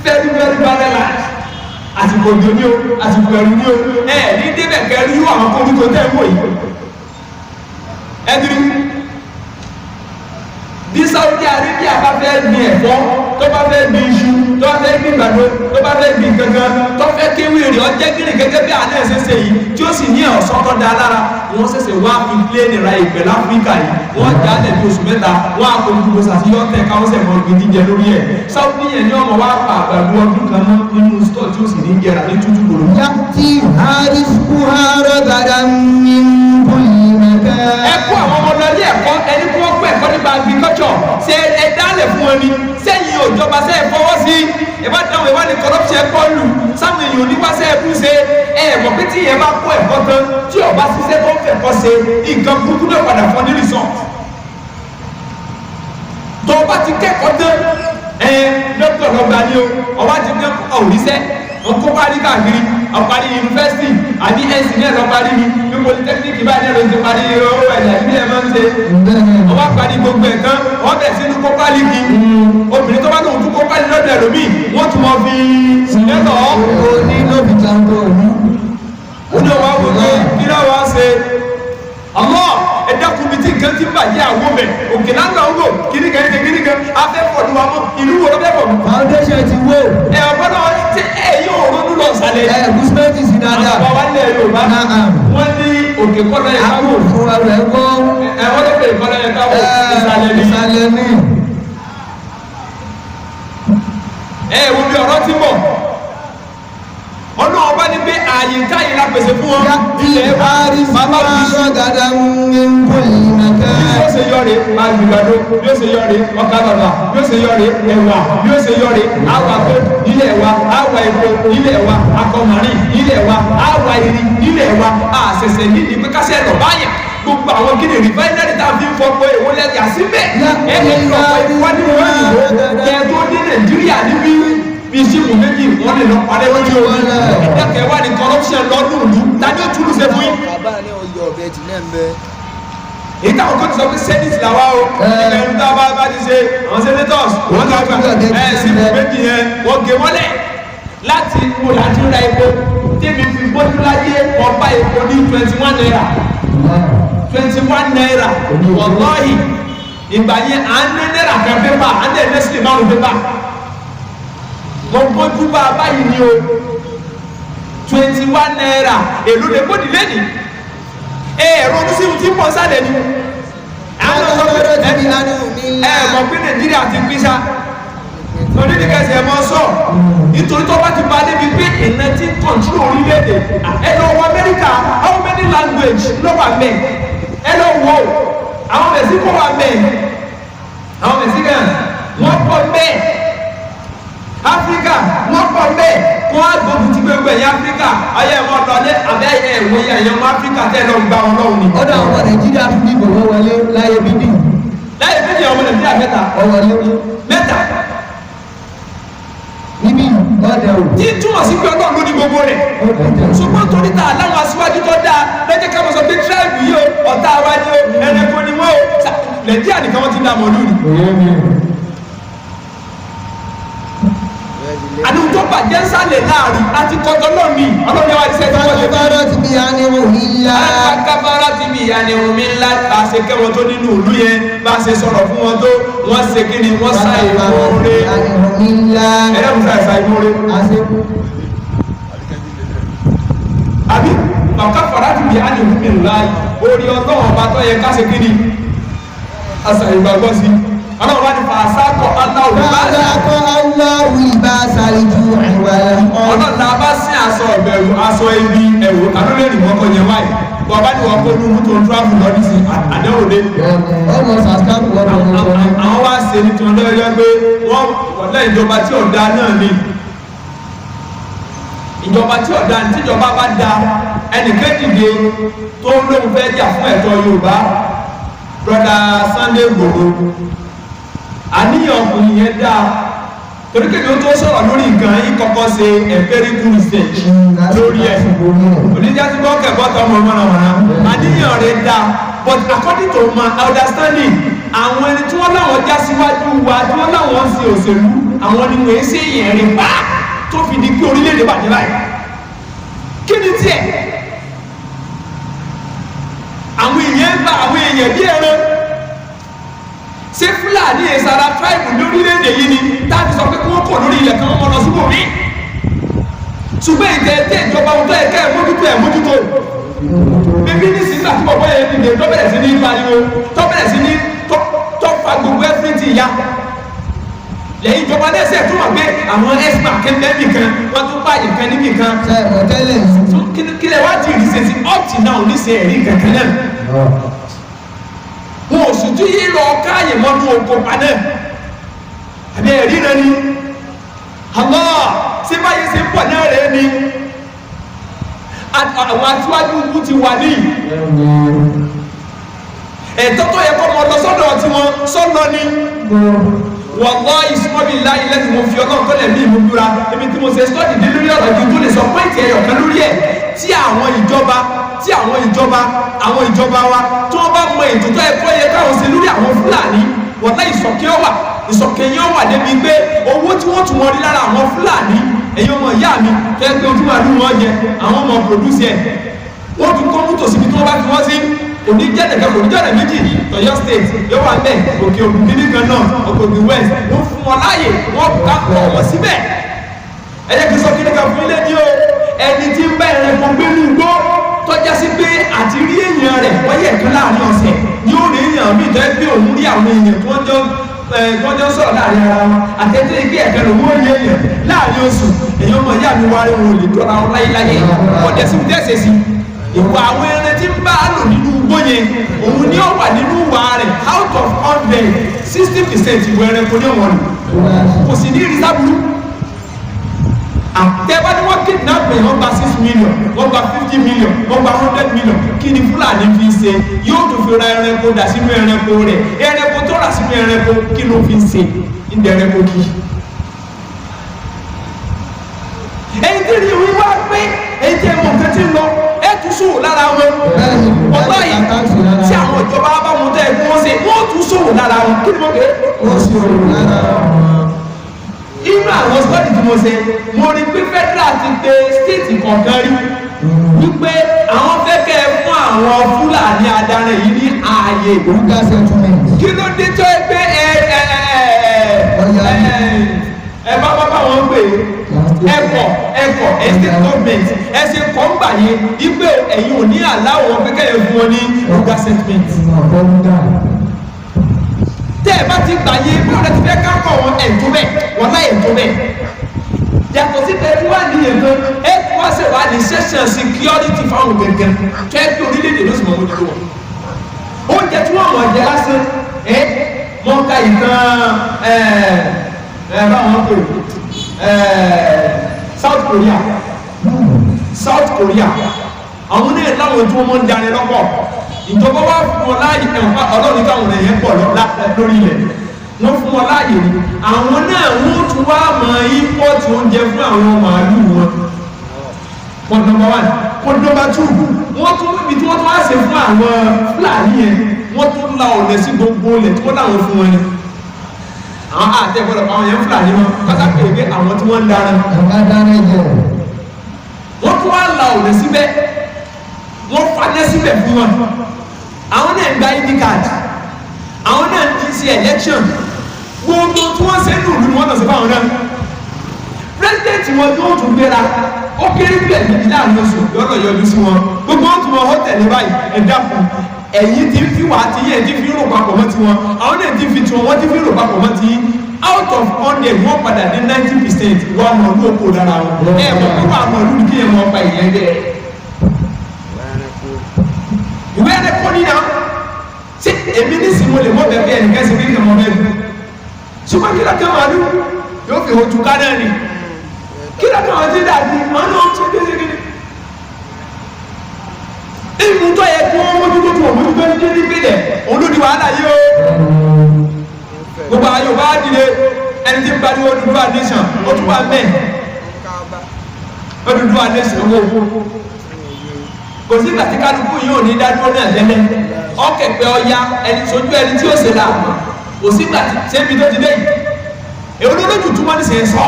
very very barren àsìkò òjò ní o àsìkò ẹ̀rù ní o ní débẹ̀ kẹrí yóò àwọn koríko tẹ́ ń wò yìí ẹ̀dùn bí Saudi Arabia bá fẹ́ gbin ẹ̀fọ́ tó bá fẹ́ gbin iṣu tó bá fẹ́ gbin ìgbàdo tó bá fẹ́ gbin gangan tó fẹ́ kéwì rẹ̀ ọjẹ́ gírin gẹ́gẹ́ bí àná ẹ̀sẹ̀sẹ̀ yìí tí ó sì ní ọ̀sán tó da lára wọ́n ṣẹ̀ṣẹ̀ wá fi pléènì ra ìpè láfíríkà yìí wọ́n já lẹ̀ bí oṣù mẹ́ta wọ́n á kó gbogbo sàṣeyọ́ tẹ̀ káwọ́ sẹ̀ mọ́ gbin jíjẹ lórí ẹ̀ Saudi yẹn ní ọmọ wa pa àgbàdo ọdún kan mọ́ nínú stọ̀ tí ó sì ní jẹrà ní tútù kòrò. yàtì hariskuha ragadan min kulli makan. ẹ kó àwọn ọmọ lọ ilé ẹ̀kọ́ ẹni kó wọ́n kó ẹ̀kọ́ nípa agriculture ṣe ẹ dálẹ̀ fún wọn ni sẹ́yìn ẹ̀yin òjọba sẹ́ ẹ̀ fọwọ́ sí ẹ bá dáhùn ẹ bá ní corruption ẹ kọ́ lù sáwọn èèyàn oníwáṣẹ́ ẹ kú ṣe ẹ mọ̀ pé tí ìyẹn bá kó ẹ̀kọ́ tán tí ọba ṣiṣẹ́ tó ń fẹ̀kọ́ ṣe nǹkan burúkú náà padà fún ní resort tó o bá ti kẹ́kọ̀ọ́ tán dókítà lọ́gbà ni o ọba ti ní òrìṣẹ́ ọkọ parí káàkiri ọparí yunifásitì àbí ẹnjìnìá lọ parí ni ní polytechnic báyìí náà ló ti parí owó ẹ̀dá ìbí ẹ̀ máa ń ṣe ọba parí gbogbo ẹ̀ kan wọ́n bẹ̀rẹ̀ sí ní kó pálí kí obìnrin tó bá lóun tún kó pálí lọ́dọ̀ ẹlòmíì wọ́n tún mọ fi sílẹ̀tọ̀ ó ní lóbi jango òní. ó ní wàá wò pé kí náà wàá ṣe ọmọ ẹ̀dẹ́kun mi tí nǹkan ti bàjẹ́ àwọn mẹ́ òkè náà náà ń wò kíníkan afẹ́ fọ̀dù wa mọ́ ìlú wo ló fẹ́ fọ̀ foundation ti wó. ẹ̀ ọ̀gbọ́dọ̀ tí ẹ̀ yóò ronú lọ sálẹ̀ gúsmẹ́ntì sí dáadáa. àwọn wa nílẹ̀ Yorùbá wọ́n ní òkè kọ́lọ́ yẹn káwò fún ẹrù ẹ̀kọ́. wọ́n ló pè kọ́lọ́ yẹn káwò ìsàlẹ̀ ní. Wo bí ọ̀rọ̀ ti bọ̀ ọ̀nà ọba ní pé ààyè káyìí la pèsè fún wọn ilẹ̀ wa bàbá bí sọ́gàdà ń kó yìí nàkẹ́. bí ó ṣe yọrí àgbìgbàdo bí ó ṣe yọrí ọkà bàbà bí ó ṣe yọrí ẹ̀wà bí ó ṣe yọrí àwà tó ilẹ̀ wa àwà epo ilẹ̀ wa akọmọrin ilẹ̀ wa àwà irin ilẹ̀ wa àṣẹ̀ṣẹ̀ nídìí pé kásẹ̀ lọ báyà gbogbo àwọn kí ni rìfáínárì tá a fi ń fọpo èwo lẹ́yà síbẹ̀ ẹ̀yẹ ìfọ̀pọ̀ ìwádìí òyìnbó kẹ́ẹ̀ tó dé Nàìjíríà níbí bí sípò méjì wọ́n lè lọ parẹ́ lójú omi ìdákẹ́ wà ní corruption lọ́dún ìlú tani ó túlù ṣe fún yín. bàbá ní oyè ọ̀bẹ ti náà ń bẹ. èyí táwọn kan ti sọ pé senate làwa o ìgbẹ́rù tá a bá ti ṣe àwọn senators wọ́n ti gbà sípò méjì yẹn wọ́n gé mọ́lẹ̀ láti mo láti ra epo tèmi fi bójú láyé ọba epo ní 21 naira 21 naira wọ́lọ́ọ̀hì ìgbà yẹn à ń ní náírà kan pépà à ń dẹ̀ nẹ́sìlẹ̀ márùn pépà mo gbójú bá a báyìí ni o 21 naira èlò lè kó dìlé ni ẹ̀rọ oníṣègùn tí ń pọ̀ sálẹ̀ ni àwọn ọ̀sán mọ̀ pé Nàìjíríà ti pín sá onídìkẹsẹ̀ ẹ̀ mọ́ sọ nítorí tó bá ti bá débi pé ìná ti ń kọ̀ntúrò orílẹ̀-èdè ẹ lọ wọ Amẹ́ríkà how many language ló wà mẹ́ ẹ lọ wọ àwọn Mexico wà mẹ́ àwọn Mexican wọ́n pọ̀ mẹ́ Áfíríkà wọ́n pọ̀ mẹ́ wọ́n á gbógun ti gbogbo ẹ̀yìn Áfíríkà ayé wọn lọ ní abẹ́ ẹ̀wọ̀ ẹ̀yìn ọmọ Áfíríkà tẹ́ lọ gba Ọlọ́run ni. ọ̀dọ̀ àwọn Nàìjíríà fi dìbò wọ́n wọlé láyé bíbí. láyé bíbí ọmọ Nàìjíríà mẹ́ta. ọwọlé mẹ́ta. níbí ọ̀dẹ̀ o. tí túmọ̀ sí pé Ọlọ́run ló ní gbogbo rẹ̀. ṣùgbọ́n torí ta láwọn aṣíwájú tó dáa lọ́jọ́ ká mọ̀ sọ pé tíráìbù yìí o ọ̀tá wa ni o ẹnẹ́kọ́ ni wọ́n o Nàìjíríà nìkan wọ́n ti dá mọ̀lú ni. àdéhùn tó bàjẹ́ ń sálẹ̀ láàrin àti kọ́tọ́ lọ́ọ̀mì ọlọ́run yàrá ìṣẹ́ tó wọlé. kábàárà ti bí àníwò mi ńlá. kábàárà ti bí àníwò mi ńlá. bá a ṣe kẹ́ wọn tó nínú ìlú yẹn bá a ṣe sọ̀rọ̀ fún wọn tó wọ́n ṣe kí ni wọ́n sá ìmúre. àníwò mi ńlá. ẹ̀rẹ́ musa ẹ̀sà ìmúre. àbí bàbá fara ti bí àníwò mi ńlá orí ọlọ́run ọba tó yẹ ká ṣe kí ni àṣà ìgbàgbọ́ sí ọlọ́run wá ní fàṣàkọ̀ aláwọ̀ ìbá sàlìjú ìwà ọlọ́run náà bá sí aṣọ ìbẹ̀rù aṣọ ibi ẹ̀wò alólèrè mọ́kọ́ yẹn wáyé wọ́n bá ní wọ́n kó lóhun tó ń tíráfù lọ́dún sí àdéhùn dé. ọmọ sàkáàpù àwọn wá ṣe ní tiwọn lọ́yọ́ pé wọ́n wọlé ìjọba tí ọ̀dà náà ní ìjọba tí ọ̀dà tíjọba bá da ẹnìkéjìde tó lóhun fẹ́ jà fún ẹ̀tọ́ Yorùbá brọ́dà Sunday Igboho àníyàn ọkùnrin yẹn dáa torí kéde ó tó sọ̀rọ̀ lórí nǹkan yín kọ́kọ́ ṣe empirical research lórí ẹ̀ oníjà tí wọ́n kẹ́kọ̀ọ́ tọ́ ọmọ mọ̀nàmọ́ná àníyàn rẹ̀ dáa but according to my understanding àwọn ẹni tí wọ́n láwọn já síwájú wa tí wọ́n láwọn ṣe òṣèlú àwọn ni wọ́n ṣe yẹn rí bá tó fi di pé orílẹ̀-èdè bàjẹ́ báyìí kí ni tiẹ̀ àwọn èèyàn gba àwọn èèyàn bí ẹran ṣé Fúlàní ìsara tribe lórílẹ̀-èdè yìí ni táàbí sọ pé kí wọ́n kò lórí ilẹ̀ kan wọ́n lọ síbò mí ṣùgbọ́n ìtẹ̀ẹ̀tẹ̀ ìjọba ohun tó yẹ ká ẹ̀ mójútó bíbí ní sísà tí bọ̀bọ̀ yẹn dìde tó bẹ̀rẹ̀ sí ní pariwo tó bẹ̀rẹ̀ sí ní tó fa gbogbo ẹ́fíríntì ya lẹ́yìn ìjọba lẹ́sẹ̀ tó wà pé àwọn ẹ́sìpà kẹ́ńtẹ́ nìkan wọ́n tún bá ìkan níbì kan kílẹ̀ wá ti ìrìnsẹ̀ sí ọ́ọ̀tì náà oníṣẹ́ ẹ̀rí kankan náà wọn ò sì tún yí lọ káàyè mọ́nú oko padà àbí ẹ̀rí rẹ ni Allah ṣé báyìí ṣe pọ̀ náà rẹ ni àwọn aṣíwájú ikú ti wà ní ẹ̀tọ́ tó yẹ kọ́ mọ lọ sọ́dọ̀ tí wọ́n sọ́nà ni wallahi ismabillahi lẹ́sìn mo fi ọlọ́run tó lẹ̀ mí ìmúdúra ebi tí mo ṣe sọ́ọ̀dì dé lórí ọ̀rọ̀ ju tó lè sọ pọ́ìntì ẹ̀yọ̀ kan lórí ẹ̀ tí àwọn ìjọba wa tí wọ́n bá mọ ètò tó ẹ̀kọ́ yẹ káwọn ṣe lórí àwọn Fúlàní wallahi ìsọ̀kẹ́ yẹn wà débi pé owó tí wọ́n tún wọn rí lára àwọn Fúlàní ẹ̀yin ọmọ ìyá mi tó yẹ pé ojú màálù wọn jẹ àwọn ọmọ produce ẹ̀ wọ́n tún kọ́ mọ́tò síbi tí wọ́n bá fi wọ́n sí òní jẹ́nìkan kò ní jẹ́nì méjì Ọ̀yọ́ state yóò wà bẹ́ẹ̀ òkè ògùn kìíní kan náà ògùn west wọ́n fún wọn láàyè wọ́n ká pọ̀ wọ́n síbẹ̀ ẹ jẹ́ kí n sọ kí ní ká fún ilé ní o ẹni tí ń bá ẹ̀rẹ̀ kan gbé ní igbó tọ́já sí pé àti rí èèyàn rẹ̀ wọ́n yẹ kan láàrin ọ̀sẹ̀ ní ó rí èèyàn míì tó ẹ pé òun rí àwọn èèyàn tó jọ sọ̀rọ̀ láàrin ara wọn àtẹ́tẹ́ ìgbé ẹ̀kan lòun ó yé èèyàn láàrin oṣù èèyàn mọ̀ ìyá mi wá rí wọn ò lè dọ́ra wọn láyéláyé wọ́n dẹ̀ sí dẹ́sẹ̀ sí ìwà àwọn ẹran tí ń bá lò nínú igbó yẹn òun ni ó wà nínú ìwà rẹ̀ out of 100 60% ìwà ẹranko ní ọ̀wọ́n lò kò sì ní ìrísàbùrú àtẹ́bá ni wọ́n kidnap ẹ̀ wọ́n gba 6 million wọ́n gba 50 million wọ́n gba 100 million kí ni Fúlàní fi ṣe yóò tún fi ra ẹranko dà sínú ẹranko rẹ̀ ẹranko tó rà sínú ẹranko kí ló fi ṣe ń dẹ ẹranko kí. ẹni tí rí wíwá pé èyí tí ẹ mọ̀ nǹkan tí ń lọ ẹ tún ṣòwò lára wọn ọgbà yìí tí àwọn ìjọba bá wọn tẹ ẹkún wọn ṣe wọn tún ṣòwò lára wọn kí ni mo gbé. inú àwọn sọ́ọ̀dì tí mo ṣe mo rí pé federal ti pe state kọ̀ọ̀kan rí wípé àwọn fẹ́ kẹ́ ẹ fún àwọn Fúlàní adarí yìí ní ààyè kí ló dé tó ẹ pé ẹ bá wọn gbé ẹ̀kọ́ estate government ẹsẹ̀ kọ́ ń gbà yẹn wípé ẹ̀yin ò ní aláwọ̀ kékeré fún wọn ní ruga settlement. tẹ́ ẹ bá ti gbà yẹn bí wọ́n ti fẹ́ ká kọ́ wọn ẹ̀tọ́ bẹ́ẹ̀ wọ́n láyé ẹ̀tọ́ bẹ́ẹ̀. yàtọ̀ sí pé wọ́n ní ẹ̀tọ́ ẹ̀ tí wọ́n ṣe wá ní session security fáwọn gẹ̀gẹ̀ tó ẹ pé orílẹ̀-èdè ló sì mọ̀ mójútó wọn. oúnjẹ tí wọ́n mọ̀ jẹ lásán mọ̀ ká ìtàn báwọn pè South Korea àwọn náà láwọn tí wọ́n mọ́ ń darí lọ́pọ̀ ìjọba wá fún wọn láàyè ẹ̀fà ọlọ́run káwọn èèyàn pọ̀ lórí ilẹ̀ wọ́n fún wọn láàyè ní àwọn náà wọ́n tún wá mọ import oúnjẹ fún àwọn màálù wọn point number 1 point number 2 wọ́n tún ibi tí wọ́n tún wá ṣe fún àwọn Fúlàní yẹn wọ́n tún la ọ̀nà sí gbogbo ilẹ̀ tí wọ́n láwọn fún wọn ni àwọn àtẹ̀gbọ́dọ̀ àwọn yẹn Fúlàní wọn pátákì pé àwọn tí wọ́n ń dára wọ́n tún wá la ọ̀nà síbẹ̀ wọ́n fanẹ́ síbẹ̀ fún wọn àwọn náà ń gba ID card àwọn náà ń ṣe election gbogbo tí wọ́n ṣe ń lù ní wọ́n lọ sí fáwọn náà president wọn tí wọ́n tún gbéra ó kéré bíi ẹ̀mí láàrin oṣù lọ́nà yọjú sí wọn gbogbo wọn tún wọn hòtẹ́ẹ̀lì báyìí ẹ̀dá kù ẹ̀yìn tí fi wà á ti yẹ ti fi rò papọ̀ mọ́ tiwọn àwọn náà ti fi tiwọn wọ́n ti fi rò papọ̀ mọ́ ti out of 100 wọ́n padà dé 90% wọ́n mọ̀ ní oko dára wọn ẹ̀ mọ̀ pé wọ́n mọ̀ lórí kí ẹ̀ mọ̀ ọba ìyẹn dẹ́ ìwé ẹ̀rẹ́ kọ́ ní náà ṣé èmi ní sinmi lè mọ́ bẹ́ẹ̀ bí ẹnìkan ṣe fi ń kẹ́mọ́ bẹ́ẹ̀ ṣùgbọ́n kí lọ́kẹ́ máa dún yóò fi ojú ká náà ni kí lọ́kẹ́ máa ti dàbí máa náà ṣe kéṣekéṣe ìmúntọ́ yẹ kí wọ́n mójútó tí wọ́n mójútó ní ní gbélẹ̀ olódi wàhálà yìí o gbogbo àwọn Yorùbá dìde ẹni tí ń pariwo Odùduwà nation ó tún wà mẹ́ Odùduwà nation owó kò sí ìgbà tí kálukú yìí ò ní dádúró náà lẹ́lẹ́ ọ̀kẹ̀pẹ̀ ọya ẹni sojú ẹni tí ó ṣe là kò sí ìgbà tí sẹ́mi tó ti dé yìí èwo ló lójú túmọ̀ ní sẹ́yìn sọ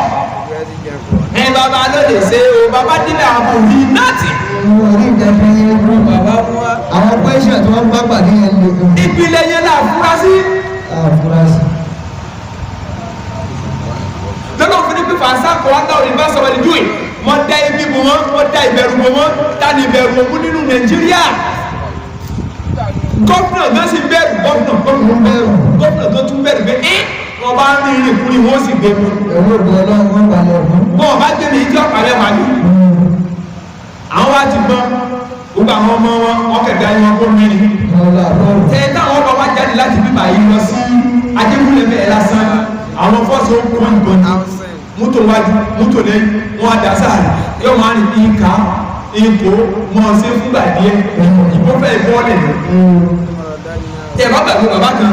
ẹ bàbá ló lè ṣe o bàbá dílé àwọn òbí náàtì. orí ìjẹ̀fẹ̀ yẹn fún bàbá fún wa. àwọn pẹ́ṣẹ̀ tí wọ́n bá pàdé yẹn lè fún. ìpìlẹ̀ yẹn là furasí. àfurasí. lọ́nà òfin ní pípa sáàkó wá náà òní bá sọ̀rọ̀ ní júwe wọ́n dá ibi bò wọ́n wọ́n dá ìbẹ̀rù bò wọ́n ta ni ìbẹ̀rù òkú nínú Nàìjíríà. gọ́fúnà náà sì bẹ̀rù gọ́fúnà tó tún bẹ̀rù pé wọ́n bá ń rí ìrìn kúrì wọ́n sì gbé mu. ẹ̀rọ ìgbẹ́ ọlọ́run wọ́n balẹ̀ ọ̀hún. bọ́ọ̀ bá gbé mi ìjọ àpàlẹ́ wà ní. àwọn wá ti gbọ́n gbogbo àwọn ọmọ wọn kẹ̀kẹ́ ayé wọn kó mẹ́rin. tẹ táwọn ọmọ wa jáde láti bíbà yìí lọ sí Adékúnlé bẹ́ẹ̀ lásán àwọn fọ́ọ̀sì ó kó ìbọn ní mọ́tò wájú mọ́tò lẹ́yìn wọn àdásá rẹ̀ yóò máa rìn bí ká ipò mọ̀ sí fúgbà díẹ̀ ìbọn fẹ́ bọ́ọ̀lẹ̀ rẹ̀ ẹ̀ bá gbàgbé bàbá kan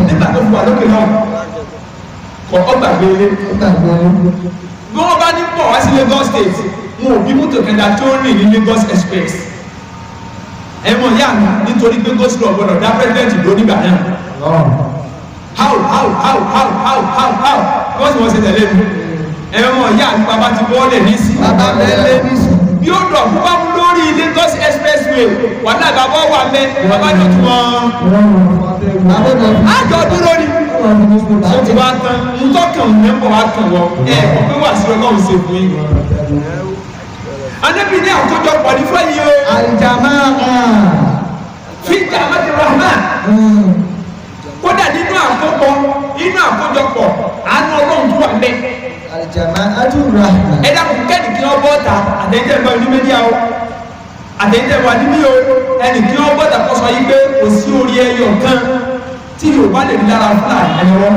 nígbà tó fún wa lókè náà kọ ọgbàgbé bí wọ́n bá ní pọ̀ wá sí Lagos State wọn ò bí mọ́tò kẹta tó rìn ní Lagos Express ẹ̀mọ̀ yá mi nítorí pé goslow ọ̀gbọ́dọ̀ dá president ló nígbà náà how wọ́n sì wọ́n ṣe tẹ̀lé mi ẹ̀mọ̀ yá mi bàbá ti bọ́ọ̀lẹ̀ ní sí bí ó dọ̀ fún bá mú lórí Lagos Expressway wà náà bàbá wà mẹ́ bàbá jọ tún wọn àjọ dúró ní ṣe ti wá tán ń tọ́kàn mẹ́pọ̀ wá kàn wọ́n kò pé wà sí Ọlọ́run ṣe fún yín Ànábì ní àkójọpọ̀ ní fún yìí o aljamaa fi jama'ati rahman kódà nínú àkójọpọ̀ àánú Ọlọ́run tó wà mẹ́ aljamaatu rahman ẹ̀dá kò kẹ́ni kí wọ́n bọ́ta àtẹ̀jẹ́ ìgbà ní méjì àwọn àtẹ̀jẹ́ ìwà ní mío ẹni kí wọ́n bọ́ta kọ́ sọ yí pé kò sí orí ẹyọ kan tí yóò bá lè rí lára fúlàní ẹni wọ́n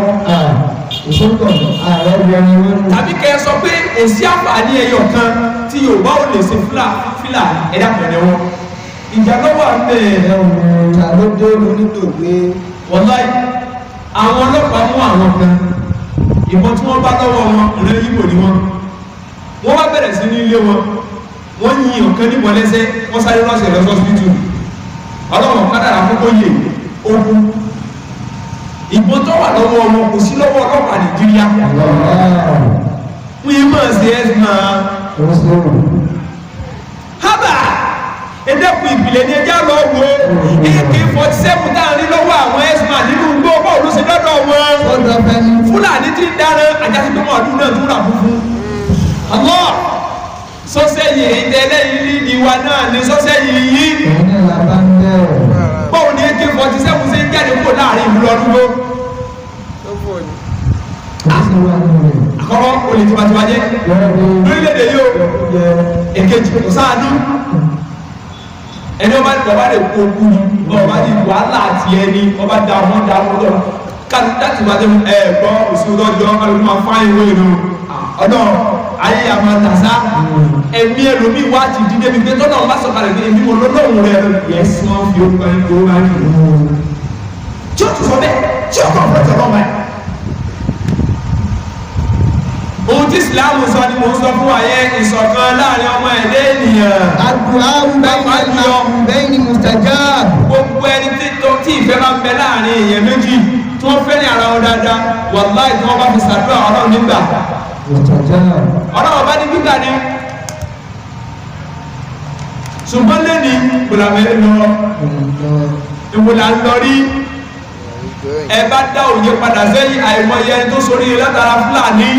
òṣèlú ààrẹ ẹni wọ́n tàbí kẹ́ ẹ sọ pé èsì àǹfààní ẹyọ kan tí yóò bá ò lè ṣe fúlàní ẹ̀dá pẹ̀lẹ́ wọn ìjà lọ́wọ́ àmì ìjà ló dé onítòwé wọ́láì àwọn ọlọ́pàá mú àwọn kan ìbọn tí wọ́n bá lọ́wọ́ wọn ìrẹ́ yíbò ní wọn wọ́n wá bẹ̀rẹ̀ sí ní ilé wọn wọ́n yí ọ̀kan níbọn lẹ́sẹ̀ wọ́n sáré rọ́ọ̀sẹ̀ lọ sọ́sibítù ọlọ́wọ̀n kádàrà àkókò yè ogun ìbọn tó wà lọ́wọ́ wọn kò sí lọ́wọ́ ọlọ́pàá Nàìjíríà wọ́n yí máa ṣe ẹ́sìnà hábà ẹ̀dẹ́kùn ìpìlẹ̀ ní ẹjá lọ wo AK-47 dáàrin lọ́wọ́ àwọn ẹ́sìnà nínú gbogbo olóṣè lọ́dọ̀ wọn Fúlàní tí ń dáná àjásí tó mọ̀ ọdún náà tó rà fúnfún Allah sọ́sẹ́ yìí tẹ́lẹ̀ yìí ní ìwà náà ní sọ́sẹ́ yìí bọ́ọ̀ ní AK-47 ṣe ń jáde kó láàrin ìlú ọdún ló àkọ́kọ́ olè tiwantiwa jẹ́ lórílẹ̀-èdè yóò èkejì kò sáàdú ẹni ọba lè kó kú ọba ní wàhálà àti ẹni ọba dá ọmọ lọ láti wá dé ẹ̀gbọ́ òṣèlú ọjọ́ alùpùpù afáyín ìwé ìlú ọ̀dọ́ ayé àmà tàṣà ẹ̀mí ẹlòmí wá ti dídé mi pé tọ́nà ọba sọ̀kalẹ̀ ní èmi wọn lọ́lọ́run rẹ̀ yẹsí wọn fi orúkọ ẹni tó wá nínú tí ó tún sọ bẹ́ẹ̀ tí ó kọ̀ fún ọjọ́ lọ́wọ́ ẹ̀. ohun tí Islam sọ ni mo ń sọ fún wa yẹn ìṣọ̀kan láàrin ọmọ ẹ̀dẹ́ ènìyàn. àdúrà bẹ́ẹ̀ ni mustajab. gbogbo ẹni tí ìfẹ́ máa ń bẹ láàrin èèyàn méjì tí wọ́n fẹ́ ní ara wọn dáadáa wàláì tí wọ́n bá fi ṣàdúrà Ọlọ́run nígbà Ọlọ́run bá ní gbígbà ní ṣùgbọ́n lẹ́ni ìpòlàmẹ́ lọ ìwòlà ń lọ rí ẹ bá dá òye padà sẹ́yìn àìmọye ẹni tó sorí látara Fúlàní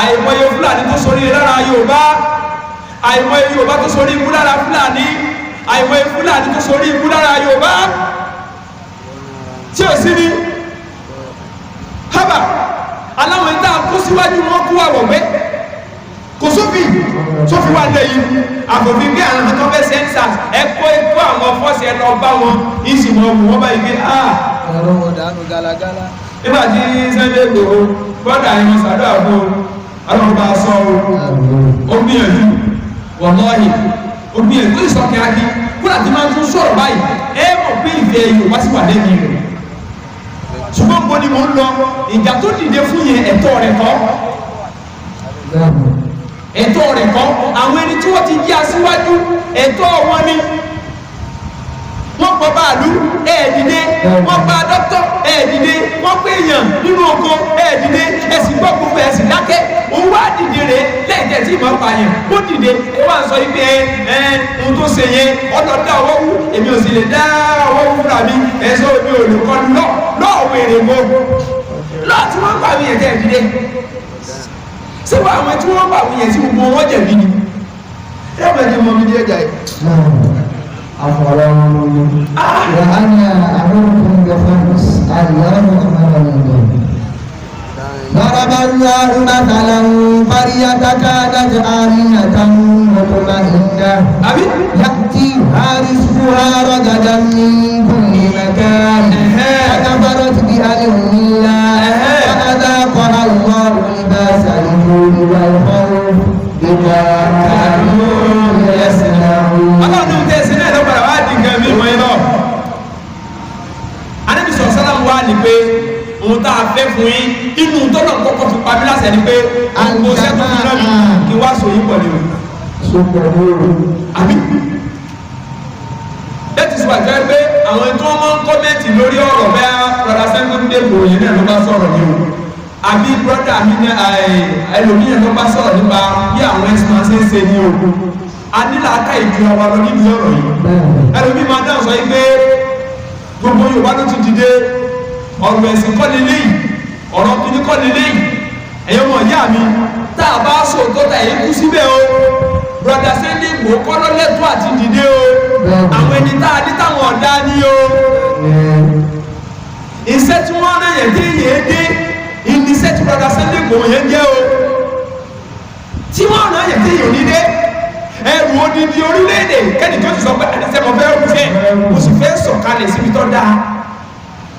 àìmọye Fúlàní tó sorí lára Yorùbá àìmọye Yorùbá tó sorí ibú lára Fúlàní àìmọye Fúlàní tó sorí ibú lára Yorùbá tí ò sí ní hábà aláwọn ìta kó síwájú wọn kú àwọ̀gbẹ́ kò sófin wà lẹ́yìn àfòfin bí àwọn tó fẹ́ sensors ẹ̀kọ́ àwọn fọ́ọ̀sì ẹ̀ lọ bá wọn ìsìnmọ̀ ọ̀gbọ̀n wọn báyìí pé ọ̀rọ̀ wọn dànù galagala. nígbà tí Sunday Igboho bọ́dà ìwọ̀n sàdọ̀ àbò ọlọ́run bá sọ ó gbìyànjú wọ̀lọ́ọ̀hì ó gbìyànjú tó ìsọ̀kẹ́ akí kúrò àti máa tún sọ̀rọ̀ báyìí ẹ mọ̀ pé ìfẹ́ Yorùbá sì wà lẹ́yìn rẹ̀ ṣùgbọ́n mo ni mo ń lọ ìjà tó dìde fún yẹn ẹ̀tọ́ rẹ̀ kọ́ ẹ̀tọ́ rẹ̀ kọ́ àwọn ẹni tí wọ́n ti jí aṣíwájú ẹ̀tọ́ wọn ni wọ́n pọ̀ báàlú ẹ̀ẹ́dìdé wọ́n pa dókítọ̀ ẹ̀ẹ́dìdé wọ́n pé èèyàn nínú oko ẹ̀ẹ́dìdé ẹ̀sìn gbọ́ gbogbo ẹ̀sìn dákẹ́ òun wá dìde rẹ̀ lẹ́yìn tí ìmọ̀ pààyàn ó dìde ẹ wá sọ ibi ohun tó ṣe yẹn ọlọ́dà ọwọ́ wú èmi ò sì lè dá ọwọ́ wú fúnra mi ẹ̀sọ́ omi ò lè kọ́ lọ́ọ̀wọ̀ èrè mọ́ lọ́ọ̀ tí wọ́n pààyàn yẹn tẹ́ ẹ̀dìdé ṣé wọ́n àwọn tí wọ́n pààyàn yẹn tí gbogbo wọn jẹ̀bi ni ẹ bẹ̀rẹ̀ ni mo mi dé ẹja yìí. أفلا وأنا أمركم بخمس الله أمرني ضرب الله مثلا قرية كانت آمنة مطمئنة يأتيها رزقها رغدا من كل مكان فكفرت بأنعم الله والخوف بما كانوا يصنعون. ọlọ́run tẹ́ ẹsẹ̀ náà lọ́pàá wá di nǹkan mímọ́ ẹ lọ. Ànábì sọ̀sálàmù wá ní pé òun tá a fẹ́ fún yín inú tọ́lọ̀ kọ́kọ́ fi pa mí láṣẹ ni pé gbogbo sẹ́kọ̀ọ́ fún náà kí wá sọ yín pọ̀ ní o. àbí that is why jẹ́ pé àwọn tí wọ́n máa ń kọ́mẹ́ǹtì lórí ọ̀rọ̀ bẹ́ẹ̀ rọra sẹ́kọ̀ọ́ dé bò yẹn náà ló bá sọ̀rọ̀ ní o. àbí brọ́dà mi ní ẹlòmíràn ló bá sọ̀rọ̀ nípa bí àwọn ẹ̀sìn máa ń ṣe ní o. adílà ká ìjọba wa lọ nínú ọ̀rọ̀ yìí ẹlòmí máa dáhùn sọ pé gbogbo Yorùbá ló ti dìde ọ̀rọ̀ ẹ̀sìn kọ́ lélẹ́ yìí ọ̀rọ̀ kìíní kọ́ lélẹ́ yìí ẹ̀yọ́ mọ̀ ìyá mi tá a bá sọ tọ́ta èyí kú síbẹ̀ o brọ̀dà Sunday Igboho kọ́ lọ́lẹ́tọ́ àti dìde o àwọn ẹni tá a ní táwọn ọ̀dá ní o iṣẹ́ tí wọ́n rán yẹn dé yẹn dé iṣẹ́ tí brọ̀dà Sunday Igboho yẹn jẹ́ o tí wọ́n rán yẹn dé yẹn ní dé ẹrù odidi orílẹ̀-èdè kẹ́nìkan ti sọ pé àdìsẹ́mọ̀ fẹ́ fẹ́ mo sì fẹ́ sọ̀kalẹ̀ síbi tó dáa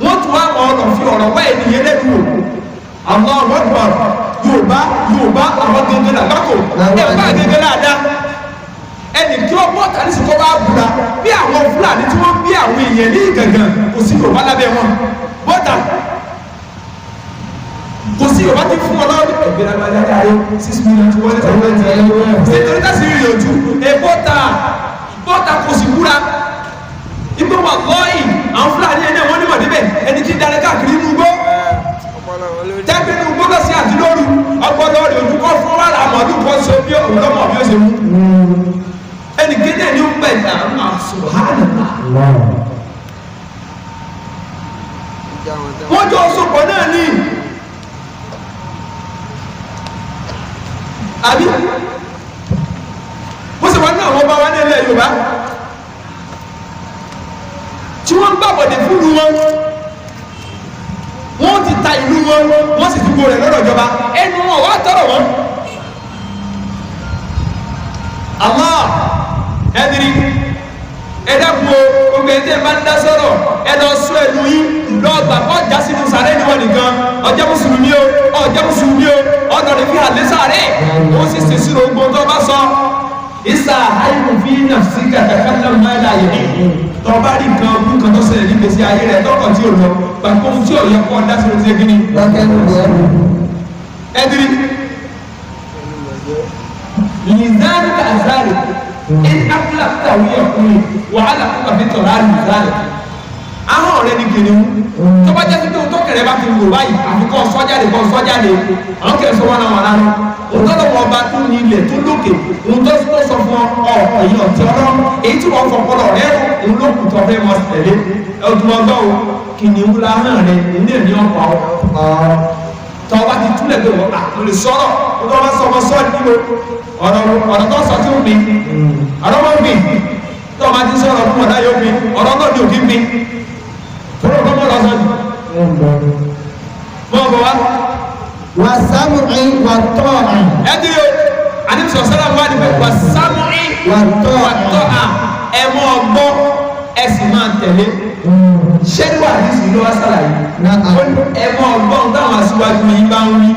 wọ́n tún wá mọ̀ ọ̀nà fi ọ̀rọ̀ wá ènìyàn lẹ́nu o àwọn ọ̀rọ̀gbọ̀n Yorùbá àwọn gẹ́gẹ́ làgbákò ẹ̀fà gẹ́gẹ́ láàdá ẹnì kí ó bọ́ tàbí sí kó bá búra bí àwọn Fúlàní tí wọ́n bí àwọn èèyàn ní ìgàngàn kò sí Yorùbá lábẹ́ wọn bọ́tà kò sí Yorùbá ti fún ọlọ́run ẹgbẹ̀rún agbájá ayé 6 million tí wọ́n lè tẹ̀lé nítorí tẹ́sí rí ojú bọ́tà kò sí búra igbó wà lọ́yìn àwọn Fúlàní ẹni wọ́n nímọ̀ níbẹ̀ ẹni tí darẹ̀ káàkiri inú gbó tẹ́gbẹ́ inú gbó lọ sí àti lóru ọgbọ́dọ̀ rẹ̀ ojú kọ́ fún wàrà àmọ́dún kọ́ so bí òlọ́mọ bí ó ṣe mú ẹni kéde ní ó pẹ̀ náà subhanallah wọ́n jọ sopọ̀ náà ní àbí mo sì wọ́n ní àwọn ọba wa ní ilẹ̀ Yorùbá tí wọ́n ń gbàbọ̀dẹ̀ fúnlù wọn wọ́n ti ta ìlú wọn wọ́n sì ti gbó rẹ̀ lọ́dọ̀ ìjọba ẹnu wọn wá tọrọ wọn. Allah ẹdiri ẹdẹkùn o gbogbo ẹdẹ máa ń dá sọ̀rọ̀ ẹ lọ sún ẹnu yín lọ́ọ̀gbà ọjà sínú sàrẹ́ níwọ̀n nìkan ọjà mùsùlùmí o ọjà mùsùlùmí o ọ̀nà rẹ̀ fi hàn lé sàrẹ́ wọ́n sì ṣèṣì rògbò tó bá sọ ìsà àìkú fi nàfsí kàtàkàtà máa láyé tọba rí nǹkan ọdún kan tó ṣẹlẹ̀ ní gbèsè ayé rẹ̀ tọkọ̀ tí ò lọ gbàgbọ́ ohun tí ò yẹ kọ́ dá sí ojú ẹgbẹ́ ni. ẹdiri lìzáàrì kàzáàrì ẹni akílàkítà wí ọkùnrin wàhálà kúkà fi tọ̀rọ̀ àrùn lìzáàrì. ahọ́n rẹ ni kìnìún tọ́ba jẹ́ pípé ohun tó kẹrẹ bá ti wò báyìí àfikọ́ sọ́jáde kọ́ sọ́jáde àwọn kẹrẹ sọ wọn náà wọn lánàá òtọ́lọ́ wọn bá tún ní ilẹ̀ tó lókè ohun tó sọ fún ọ ẹ̀yìn ọ̀tí ọlọ́run èyí tí wọ́n fọpọlọ rẹ òun ló kù tọ́ fẹ́ mọ tẹ̀lé ọdún ọgbà o kìnìún lánàá rẹ ní ẹ̀mí ọ̀pá tọ́ba ti túlẹ̀ pé wọ́n mo lè sọ̀rọ̀ ó tọ́ bá sọ ọmọ sọ́ọ̀dì níbo ọ̀rọ̀ tó sọ tí ó gbìn ọ̀rọ̀ wọn gbìn tọ́ba ti sọ̀rọ̀ fún ọ̀dá yóò gbìn ọ̀rọ̀ náà ni òkè gbìn fúnra ọ̀dọ́ mọ́ lọ sọ́ọ̀dì mọ́ bọ̀ wá. wà sámúì wà tọ́ọ̀à. ẹ ti yọ àdìsí ọ̀sán àwọn àdìbò wà sámúì wà tọ́ọ̀à ẹ mọ́ ọgbọ́ ẹ sì máa tẹ̀lé ṣẹ́dúwà àdìsí ló wá sálàyé ẹ mọ́ ọgbọ́n táwọn aṣíwájú yìí bá ń wí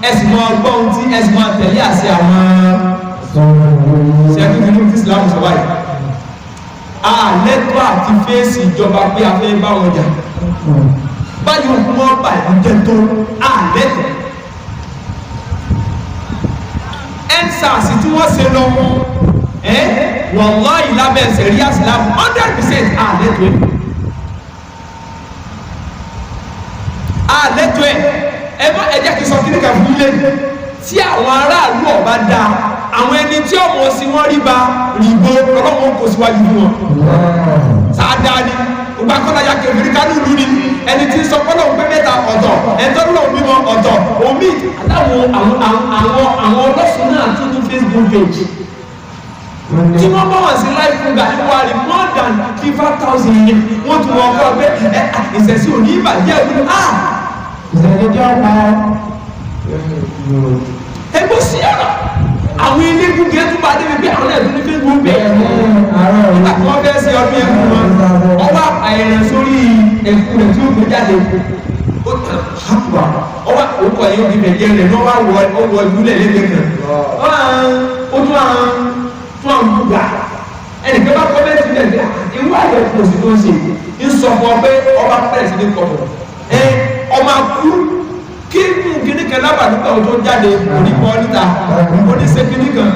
ẹ sì mọ́ ọgbọ́n tí ẹ sì máa tẹ̀lé àṣẹ àwọn ṣẹ́dúwà ní Islam sọ báyìí àlẹ́tọ́ àti fèsì ìjọba pé a fẹ́ bá wọn jà báyìí òkú wọn bà ìjẹ tó àlẹ́tọ̀ EndSARS tí wọ́n ṣe lọ wallahi lábẹ́ sẹ̀ríà Islam 100% àlẹ́tọ̀ ẹ̀mọ́ ẹ̀jẹ̀ kìí sọ kí ní kà fún ilé tí àwọn aráàlú ọba dá àwọn ẹni tí ọmọ sí wọ́n rí ba rìbó ọlọ́wọ́n kò síwájú fún wọn sáadá ni ọgbà kọ́lá ya kẹfìrí kánú ìlú ni ẹni tí ń sọ pọ́lọ̀ ń pẹ́ mẹ́ta ọ̀tọ̀ ẹ̀tọ́ lọ́wọ́ bímọ ọ̀tọ̀ omi àwọn ọlọ́sùn náà tún ní Facebook page tí wọ́n bá wà sí live program ní wàrí more than 5,000 yẹn wọ́n tún wọ́n kọ́ pé ìṣẹ̀sí òní ìbàjẹ́ ìlú ìṣẹ̀lẹ̀jọ́ pa ẹgbẹ́ sí ọ̀rọ̀ àwọn ilé gúgẹ́ tó bá débi pé àwọn ẹ̀dùn ní Facebook bẹ́ẹ̀ nígbà tí wọ́n fẹ́ sí ọdún ẹ̀kú wọn ọwọ́ àyẹ̀rẹ̀ sórí ẹ̀kú rẹ̀ tí ó gbé jáde ọwọ́ orúkọ yìí ó di bẹ̀jẹ̀ rẹ̀ ní wọ́n wọ ìlúlẹ̀ lẹ́gbẹ̀ẹ́ kan ó tún àwọn gbà ẹnìkan bá kọ́mẹ́ntì lẹ̀ ìwé àyẹ̀ kò sí tó ń ṣe ń sọ fún ọ pé ọba pẹ̀lẹ́ sí ní kọ̀tọ̀ ọmọ akú kí kíní kan lábàdúgbò tó jáde onípọ̀ níta oníṣẹ́ kíní kan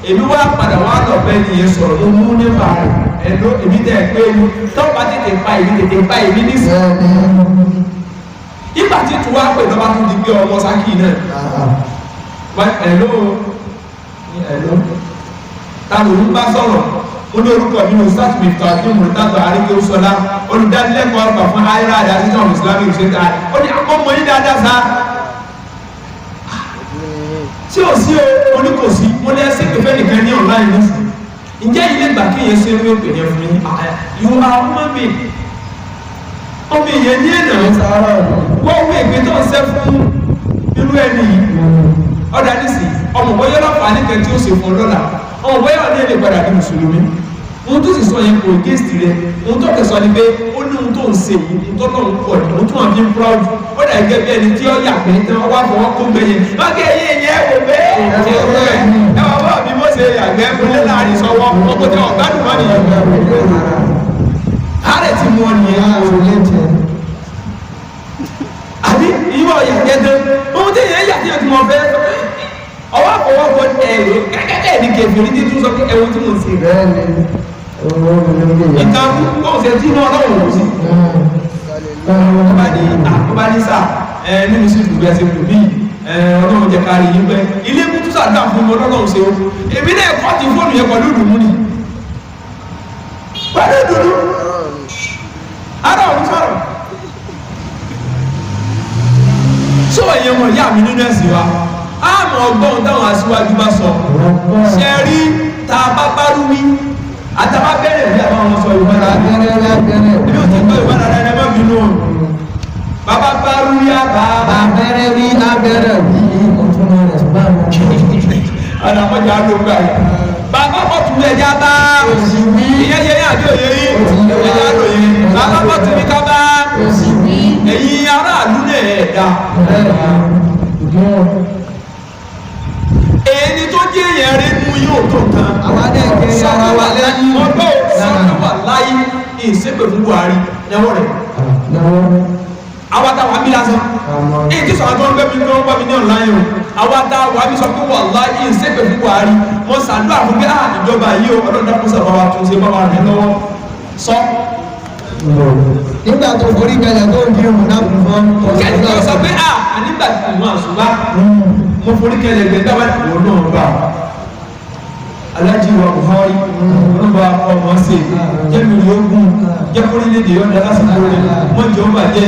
èmi wá padà wá lọ bẹ́ẹ̀ nìyẹn sọ̀rọ̀ ló mú nípa ẹ̀dọ́ èmi tẹ̀ pé tọ́wọ́ bá tètè pa èmi nísìnyí ìgbà tí tu wá pè lọ́ba tó di pé ọmọ sákì náà ẹ̀ló táwọn olùbá sọ̀rọ̀ ó ní orúkọ nínú sátìmì tàbí mùtátọ̀ àríkè sọlá olùdánilẹ́kọ̀ọ́ àgbà fún ayélujára àti àtijọ́ islamic ṣẹ́ta ó ní àkọ́mọ yín dáadáa sá tí ò sí o ní kò sí mo lẹ́ sí pẹ̀fẹ́ nìkan ní online nísì ǹjẹ́ ilé ìgbà kí yẹn ṣe ń wé pè ní fún yín you are human being ọmọ èèyàn ní ẹ̀nà wọ́n wé ìgbé tó ń ṣe fún irú ẹni yìí ọ̀dà nísì ọmọ bọ́yọ́ lọ́pàá nìkan tí ó ṣe fún lọ́la ọmọ bọ́yọ́ ọ̀dà ilé padà ní mùsùlùmí ohun tó sì sọ yẹn kò gẹ́sì rẹ ohun tó kẹsọ ni pé ó ní ohun tó ń ṣe yìí tó náà ń pọ̀ ní ohun tó wà fi ń proud ó dà gẹ́gẹ́ bí ẹni tí ó yà pé tán wá fọwọ́ kó gbẹ̀yìn lọ́gẹ̀ yìí yẹn wò pé ẹ wà bọ́ bí mo ṣe yàgbẹ́ fúnlẹ̀ láàrin sọ́wọ́ ọkọ̀ tí ọ̀gbádùn wọn nìyẹn ààrẹ ti mú ọ nìyẹn àbí ìwọ yàgbẹ́ dán ohun tí yẹn yà tí yẹn ti mọ fẹ́ ọwọ́ àfọwọ́fọ́ ẹ̀rọ kẹ́kẹ́ ní kẹfìrí tí tún sọ pé ẹ̀wọ̀n tí mo ń ṣe ìtàn kóhùn ṣe tí náà lọ́wọ́ wò sí ọba ní sáà nínú sí ìlú ẹsẹ̀ ìlú bí ọlọ́run jẹ kárí yí pẹ́ ilé mú túnṣà dá fún mi ọlọ́run ṣe o èmi náà kọ́ ti fóònù yẹn pẹ̀lú ìdùnnú ni pẹ̀lú ìdùnnú ara òun sọ̀rọ̀ sọ èèyàn mọ̀ yá mi nínú ẹ̀sìn wa àmọ́ ọgbọ́n táwọn aṣíwájú bá sọ ṣe rí tá a bá bá rú mi àtàbá bẹ̀rẹ̀ bí àwọn ọmọ sọ ìwọ́n dára ẹbí ò ti gbọ́ ìwọ́n dára ẹbá mi nù bàbá bá rú yá bá abẹ́rẹ́ rí abẹ́rẹ́ rí ọ̀tún rẹ̀ bá wọn. ọ̀nà àmọ́jà ló gbà yìí bàbá ọ̀tún ẹja bá ìyẹn yẹ yín àbí òye yín ẹja lò yín bàbá ọ̀tún mi ká bá ẹ̀yin aráàlú náà ẹ̀dá èyí tó jẹ́ èèyàn rẹ̀ mú yóò tó kan àwọn adẹ́gẹ́ ara wa lẹ́yìn ọgbọ́ sọ́kọ̀wà láyé ìsẹ́pẹ̀ fún Buhari lẹ́wọ́ rẹ̀ awata wa mi lásán èyí tí sọ̀rọ̀ tó ń gbẹ́bí tó ń gbẹ́bí ní ọ̀láyé o awata wa mi sọ pé wà láyé ìsẹ́pẹ̀ fún Buhari mo ṣàdúrà fún pé ìjọba yìí o ọlọ́dún dákún sọ̀rọ̀ wa tó ṣe báwa rẹ̀ lọ́wọ́ sọ. nígbà tó forí kalẹ̀ tó ń bí òun náà fún fún kẹ́ni tó sọ pé nígbà tí mo àṣùbá mo forí kalẹ̀ gbẹ dáwà ìwọ náà bá alájí wa Buhari wọn bá ọmọ ṣe jẹ́mi yóò gùn jẹ́kúrí lédè yóò dá lásìkò rẹ̀ wọ́n jẹ́ ọba jẹ́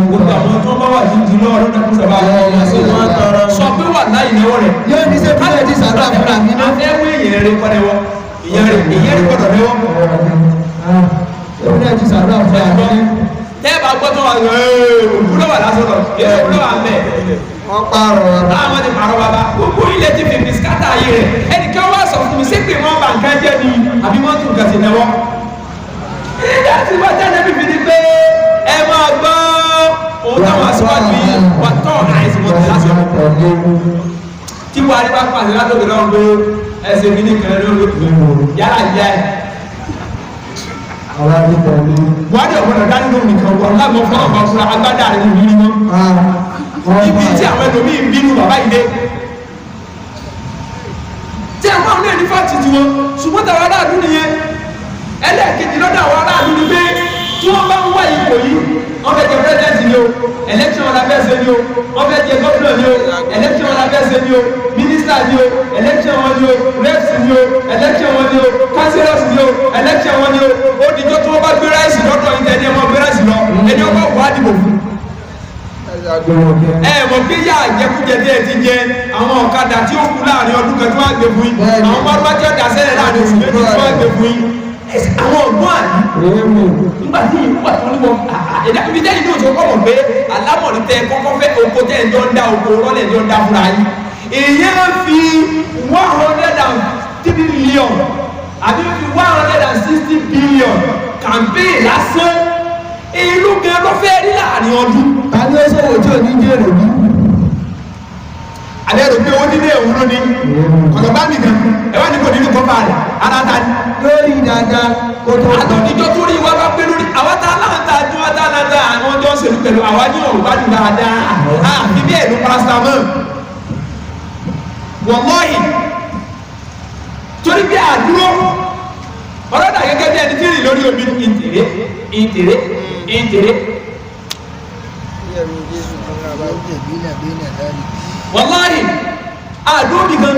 gbogbo àwọn tó bá wà ní ìdílé ọ̀rọ̀ náà kúrò bá ọmọ ṣe wọ́n tọrọ sọ pé wà láì lẹ́wọ́ rẹ̀ yóò ní sẹ́ fúnlẹ̀ tí sàdúrà fúnra mi náà ẹwé ìyẹn rẹ̀ kọ́ lẹ́wọ́ ìyẹn rẹ̀ gbọ́dọ̀ lẹ́wọ́ fúnlẹ̀ tí sàdúrà fúnra mi náà tẹ́ẹ̀bà gbọ́tọ̀ wà òkúrò wà lásán lọ yóò kúrò wà mẹ́ wọ́n pààrọ̀ láwọn ti pààrọ̀ bàbá gbogbo ilé ti fi bisikátà yìí rẹ̀ ẹnìkan wá sọ fún mi sí pé wọ́n bá nǹkan jẹ́ ni àbí wọ́n tún kàtì náwọ́ ìdá tí wọ́n jáde bíbí ni pé ẹ máa gbọ́ òun táwọn aṣíwájú yìí wà tọ́ àìsàn wọn ti lásán tí wàá rí bá pàṣẹ látòkè náà pé ẹsẹ̀ mi ní kẹrẹ́ lórí yàrá jẹ́ buhari ọ̀gbọ́dọ̀ dání lóhùn nìkan wọ́n lágbọ́n fún ọ̀gbọ́n fúnra agbádá rẹ̀ ní ìrírí mọ́ ibi tí àwọn ẹlòmíì ń bínú bàbá ìdé tí àwọn àwọn ẹni fáti tí wọn ṣùgbọ́n tàwọn aráàlú nìyẹn ẹlẹ́ẹ̀kejì lọ́dọ̀ àwọn aráàlú ni pé tí wọ́n bá ń wá ipò yìí wọ́n fẹ́ jẹ pírẹ́sidẹ́ntì ni o election wọn la fẹ́ ṣe ni o wọ́n fẹ́ jẹ gómìnà ni o election wọn la fẹ́ ṣe ni o mínísítà ni o election wọn ni o reps ni o election wọn ni o councillors ni o election wọn ni o ó dijọ́ tí wọ́n bá gbé ráìsì lọ́dọ̀ yìí tẹ́ni ẹ máa gbé ráìsì lọ ẹni ọkọ̀ wà á dìbò fún. ẹ mọ̀ pé yá àjẹkújẹ tí ẹ ti jẹ àwọn ọ̀kadà tí ó kú láàrin ọdún kan tí wọ́n á gbé fún yín àwọn bá jẹ́ dasẹ́lẹ̀ láàrin oṣù méjì tí wọ́n á gbé fún yín àwọn ọ̀gbọ́n àní nígbà tí ìwúwà tó ní wọn ìdákùnrin jẹ́ inú òṣèlú kọ́mọ̀ pé alámọ̀rí tẹ kọ́kọ́ fẹ́ oko tẹ́ ẹjọ́ ń dá oko rọ́lẹ̀ ẹjọ́ ń dá fúnra yín èèyàn fi 103 million àbí fi 160 billion campaign lásán ìlú gan ló fẹ́ rí láàrin ọdún. ta ni ó sọ̀rọ̀ tí ò ní jèrè bí. alẹ́ rò pé ó nílé òun ló ní ọ̀dọ̀ bá mi gan ẹ wá ní kò nínú kọ́fà rẹ̀ aláta ni. lórí dáadáa kó tó. àtọ̀níjọ́ tó rí ìwà bá pé lórí àwa tá aláǹtà ju wa tá aláǹtà àwọn ọjọ́ òṣèlú pẹ̀lú àwa ní ọ̀rùn bá dùn dáadáa àfi bí ẹ̀lú paracetamol wọ̀lọ́yìn torí bí àdúró ọlọ́dà gẹ́gẹ́ bí ẹni tí rìn lórí omi ìtèrè wọ̀lọ́yìn àdúró nìkan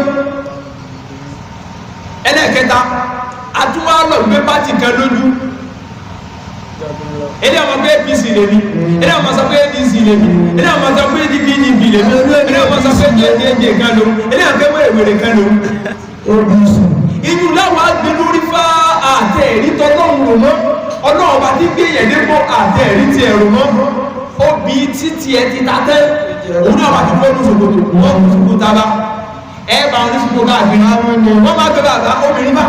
ẹlẹ́ẹ̀kẹta àtúwá lọ gbé pátì kan lójú ẹni ọmọ pé APC lè ní ẹni ọmọ sọ pé ADC lè ní ẹni ọmọ sọ pé PDP lè ní ẹni ọmọ sọ pé jẹjẹjẹ kan ló ẹni ọmọ pé wèrè kan ló inú láwọn agbé lórí fá àtẹ ẹ̀rí tọ́lọ́run rò mọ́ ọlọ́run bá ti gbé yẹn dépò àtẹ ẹ̀rí ti ẹ̀rù mọ́ obì títí ẹ ti ta tẹ́ òun náà bá ti fọ́ ní ṣòkòtò wọ́n kò ṣòkòtò tábà ẹ bá wọn ní ṣòkòtò káàkiri wọ́n máa gbé bàbá obìnrin bá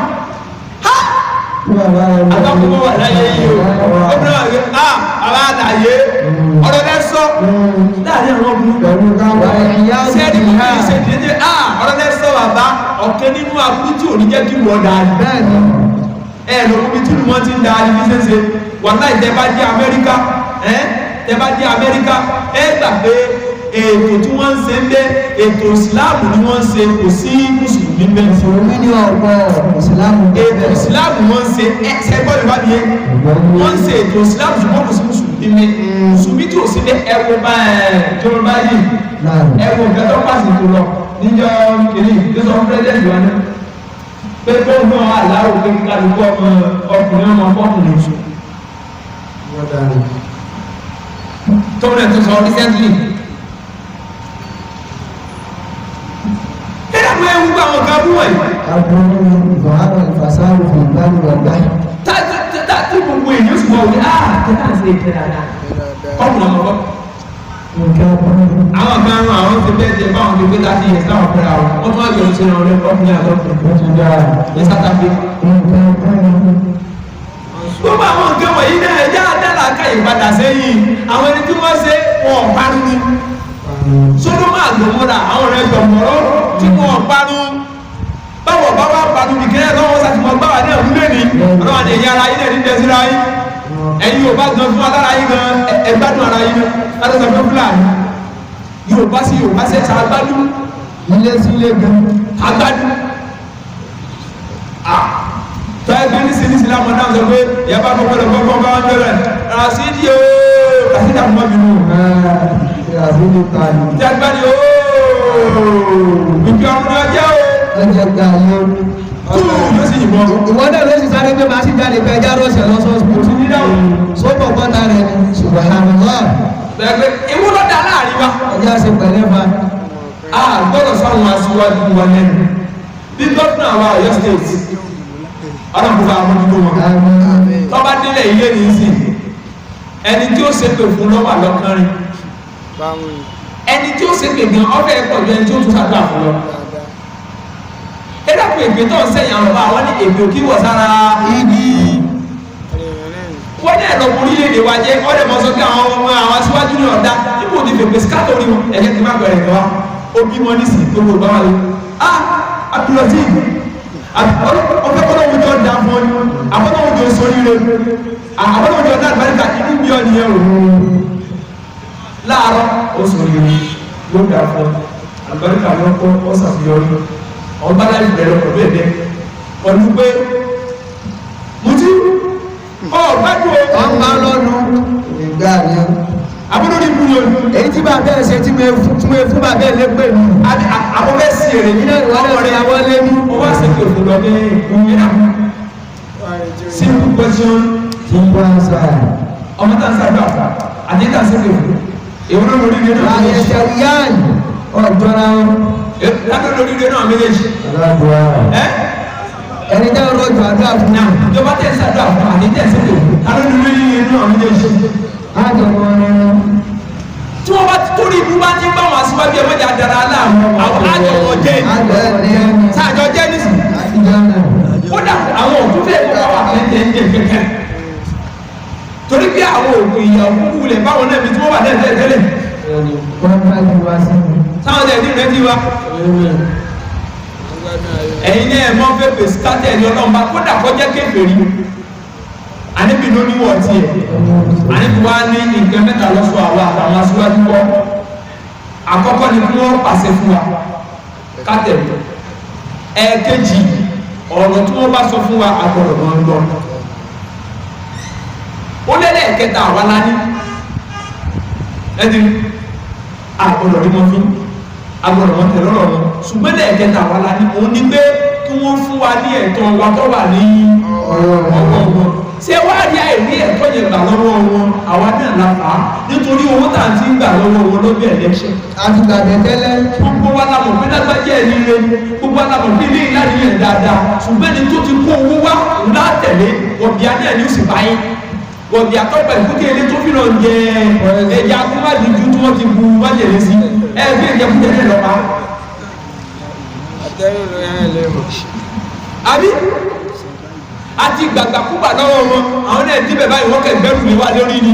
àtàkùnmọ́ wà láyé yìí o obìnrin wà gbé àbá àtàyé ọ̀rọ̀ lẹ́sọ́ láàrin àwọn obìnrin sẹ́ẹ̀dì kò ní ṣe dédé ọ̀rọ̀ lẹ́sọ́ bàbá ọ̀kẹ́ nínú àbúrú tí ò ní jẹ́ kí wọ́n dáa ẹ lọ́kùnrin tí wọ́n ti ń dáa ní ṣẹ́ṣẹ́ wà láì tẹ́ bá dé Amẹ́ríkà tẹ́ bá dé Amẹ́ríkà ẹ gbà pé ètò tí wọ́n ń ṣe ń bẹ́ ètò ìsìláàmù ni wọ́n ń ṣe kò sí mùsùlùmí bẹ́ẹ̀. mùsùlùmí ni ọ̀pọ̀ ìsìláàmù. ètò ìsìláàmù wọ́n ń ṣe ẹ̀ṣẹ̀ gbọ́dọ̀ wá nìyẹn wọ́n ń ṣe ètò ìsìláàmù ṣùgbọ́n kò sí mùsùlùmí bẹ́ẹ̀ mùsùlùmí tí ò sí ní ẹwọ jọrọ báyìí ẹwọ gẹ́tọ́ pàṣẹ tó lọ níjọ́ kìíní tó sọ pírẹ́dẹ̀ntì wa ní pé bóun náà aláwọ̀ pé kálukú ọkùnrin ọmọ ọkùnrin oṣù tó rẹ̀ tó sọ recently. Ẹ̀rọ ewu gba àwọn kan bú wọ̀nyí. Aburú ìfọ̀hánà ìfàsáàrù fún ìgbàlù ọ̀gá. Tí gbogbo èèyàn sì wọ̀ wí, tẹ́tà ń ṣe ìtẹ́ dáadáa. Ọkùnrin ọmọ kọ́. Àwọn kan rán àwọn ti bẹ́ẹ̀ jẹ báwọn ti gbé láti yẹ sáwọn fẹ́ra wọn. Wọ́n tún wá gbẹ̀rù sí ọ̀rẹ́ ọkùnrin àtọ́kùnrin. Wọ́n ti dá ní South Africa. Gbogbo àwọn nǹkan wọ̀nyí náà ẹja dára ká ìpadà sẹ́yìn. Àwọn ẹni tí wọ́n ṣe wọn parun ni. Sódómà àgbòmọ́ra àwọn ọ̀rẹ́ gbọ̀mọ̀rọ̀ tí wọ́n parun. Báwo bá wá parun nìkẹ́ lọ́wọ́ sàtìmọ̀ gbáwà ní ẹ̀rúlé ni. Ọlọ́wà ní ẹ̀yà ara yín náà ní tẹ̀síra yín. Ẹ̀yin ò bá gan fún alára yín gan ẹgbádùn ara yín náà. Láti sọ fún Fúlàní. Yorùbá sí Yorùbá sẹ́ta agbádùn. Ilé sí ilé gan. Agbádùn. Tọ́ẹ̀gbẹ́ ní sinisi lámọ̀ náà sọ pé ìyàbá kọ́kọ́lọ̀ kọ́kọ́ bá ń bẹ̀rẹ̀ Rasidi ooo Rasidi àmọ́ bínú Rasidi tani Tẹ́gbẹ́ni ooo ìpí ọmọdé ọjẹ́ ooo ẹjẹ gba ayé kúrò ló sì yìnbọn ìwọ́n náà ló sì sáré pé máa sì jáde pé ẹjá rọ́ọ̀sẹ̀ lọ́sọ̀ọ̀sẹ̀ ti nídáwó sọ́pọ̀ pọ́ta rẹ̀ ni subhanallah Tẹ́gbẹ́ ìwúlọ́dà láàrin wa ẹjá ṣe pẹ̀lẹ́ fa a gbọ́dọ̀ sáwọn aṣíwájú wa lẹ́nu bí gọ́ọ̀nà wa Ọ̀yọ́ state ọlọ́pùpù àwọn ọmọdé wọn tọ́bá nílẹ̀ ilé ní ìsìn ẹni tí ó ṣépè fún lọ́wà lọ́kànrin ẹni tí ó ṣépè gan ọ̀fẹ́ ẹ̀pọ̀ ju ẹni tí ó tún ṣàgbà fún lọ ẹ̀dàpọ̀ èpè tó ń sẹ́yìn àwọn ọba àwọn ní èpè òkí wọ̀ sára igi wọ́n ní ẹ̀rọ orílẹ̀-èdè wa jẹ́ ọ̀dẹ̀ mọ́ sọ pé àwọn ọmọ àwọn aṣíwájú ní ọ̀dá nípò ti fèpè síkátó rí wọn ẹ̀jẹ̀ ti má bẹ̀rẹ̀ kẹwa ó bí wọn nísìn gbogbo ìgbà wà lé abdulrasheed ọ̀fẹ́ kọ́lọ́wọ́ jọ dá fún ọ àkọ́lọ́wọ́ jọ sórí rẹ̀ àkọ́lọ́wọ́ jọ dá àgbàríkà inú bí ọ nìyẹn o láàárọ̀ ó sórí rẹ̀ ló dá fún àgbàríkà lọ́kọ́ ó sàfihàn ọba láì bẹ̀rẹ̀ ọkọ̀ bẹ́ẹ̀ bẹ́ẹ̀ pẹ̀lú pé mo ti gbájú ọmọ lọ́nu ìgbà ni àbúrò ní ìbúrò èyí tí bàbá ẹ̀ ṣe tí mo fún bàbá ẹ̀ lépè mi àwọn bẹ́ẹ̀ sí èrè nínú ìwádìí rẹ̀ àwọn lẹ́nu ó wá sí pé òfin lọ ní ìyẹn simple question simple answer ọmọ tá ń sábà àti tá ń sẹ́kẹ̀ fún èwo ló lórí ilé náà láyé ṣẹ̀ríyàn ọ̀jọ́ra wọn látọ̀ lórí ilé náà méjèèjì ẹni tẹ́ ọlọ́jọ́ àdúrà fún náà ìjọba tẹ̀ sàdúrà fún àti tẹ̀ sẹ́kẹ̀ fún alọ́ lórí ilé náà méjèèjì àjọpọ̀ ọ̀rọ̀ tí wọ́n bá torí ibú bá ti bá wọn aṣíwájú ẹ̀ mọ́jà dára aláàmú àwọn àjọpọ̀ jẹ́ sáàjọ jẹ́ nísì kódà àwọn òkú fẹ́ kó wà lẹ́jẹ̀ ń jẹ kẹ́kẹ́ torí pé àwọn òkú ìyà òkú wulẹ̀ báwọn náà bí tí wọ́n wà lẹ́jẹ̀ tẹ́lẹ̀ táwọn ọ̀dẹ̀ ní ìrẹ́tí wa ẹ̀yin ní ẹ̀mọ́ fẹ́fẹ́ skátẹ̀ ẹ̀yọ́ náà bá kódà kọjá kéfèrí àníbi ló níwọ̀ tí ẹ̀ àníbi wá ní nǹkan mẹ́ta lọ́sọ̀ àwọn àtàwọn aṣíwájú kọ́ àkọ́kọ́ ni kí wọ́n pàṣẹ fún wa kátẹ̀lú ẹ̀ẹ̀kejì ọ̀rọ̀ tí wọ́n bá sọ fún wa àgbọ̀rọ̀ náà ń lọ ó lẹ́lẹ̀ ẹ̀kẹta àwa lání ẹ̀dín àgbọ̀rọ̀ rí wọn fi agbọ̀rọ̀ wọn tẹ̀lé ọ̀rọ̀ wọn ṣùgbọ́n lẹ́ẹ̀kẹta àwa lání òun ni pé kí wọ́n fún wa ní ẹ̀tọ́ wa tó wà ní ọwọ́ wọn ṣé wàá rí àìrí ẹ̀tọ́ yẹn gbà lọ́wọ́ wọn àwa náà lápá nítorí owó tá à ń ti ń gbà lọ́wọ́ wọn ló bí election. àti gbàgbé tẹ́lẹ̀. gbogbo wa la mọ̀ pé lágbájá ẹ̀ nílé gbogbo wa la mọ̀ pé ilé ìlànà yẹn dáadáa ṣùgbọ́n ẹni tó ti kó owó wá ńlá tẹ̀lé ọ̀bìà náà ni ó sì báyìí ọ̀bìà tọ́pẹ̀ ìkúté ilé tó fi lọ jẹ ẹja akúmọ̀dúdú tí wọ́n ti bu májèlé sí ẹ bí ẹja kúté náà lọ́pàá. àtẹ̀rù ló yẹn lè mọ̀. àbí àti gbàgbàkúgbà lọ́wọ́ wọn àwọn náà débẹ̀ báyìí wọ́n kẹ̀ gbẹ́rù mi wá lórí ni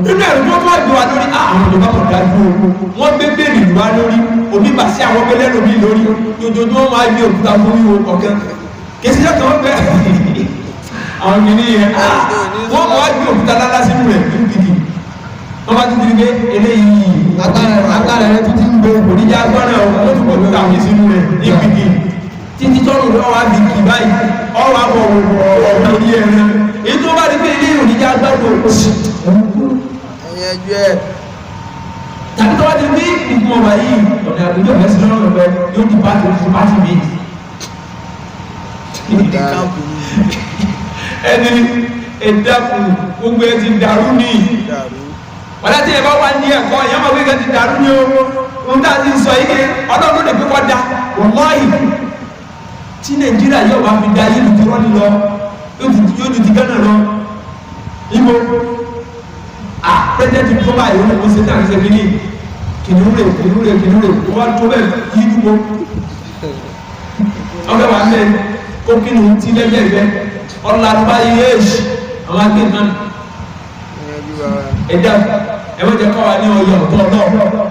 nínú ẹ̀rù tó tó gbé wa lórí àwọn ìjọba kò dájú o wọ́n gbé bẹ́ẹ̀rì wá lórí omi bà sí àwọn gbẹ́lẹ́ lómi lórí jòjòjò wọn máa gbé òkúta fún wíwo ọ̀kẹ́ kèsì jẹ́ kí wọ́n gbé àwọn kìíní yẹn wọ́n máa gbé òkúta lálá sínú rẹ̀ níbi wọ́n bá tún ti gbé eléyìí agbára rẹ tún ti ń gbé oníjà gbọ́nà wọ́n tún òkúta mi sínú rẹ̀ níbi títí tọ́rù lọ́wọ́ á di kì báyìí ọwọ́ àbọ̀ ọ̀rọ̀ orí ẹ̀rẹ́ èyí tó bá rí pé ilé ìròyìn já gbádùn òsì ẹ̀yẹ ẹjọ́ ẹ̀ tàbí tó bá ti ní ìgbìmọ̀ ọ̀bà yìí ọ̀nà àbújọ ẹ̀sì lọ́rọ̀ ọ̀bẹ yóò di pàtó fún pàtó mi ẹni ẹ̀dàkùn gbogbo ẹ̀ ti dàrú ní wọ́n láti ẹ̀ bá wà ní ẹ̀kọ́ ìyá máa wíkẹ́ ti dàrú ní ohun tá a ti sọ yìí ọlọ́run lè pé wọ́n da wọ́n láàyè tí nàìjíríà yóò wá fi da yé lu tirọ́ lílọ yóò ju ti gánà lọ ibo pẹ́ẹ́tẹ́tì tó báyìí wọn kò ṣe tàn ṣe kíní kìnìún rè wọ́n tó bẹ́ẹ̀ yí dúró ọbẹ̀ wà mẹ́ kó kìnìún ti lẹ́gbẹ̀ẹ́gbẹ́ ọ̀làdúbá yìí èèṣì àwọn agbè náà ẹ̀dá ẹ̀wọ́n jẹ́ káwa ní ọyọ ọ̀tọ̀ náà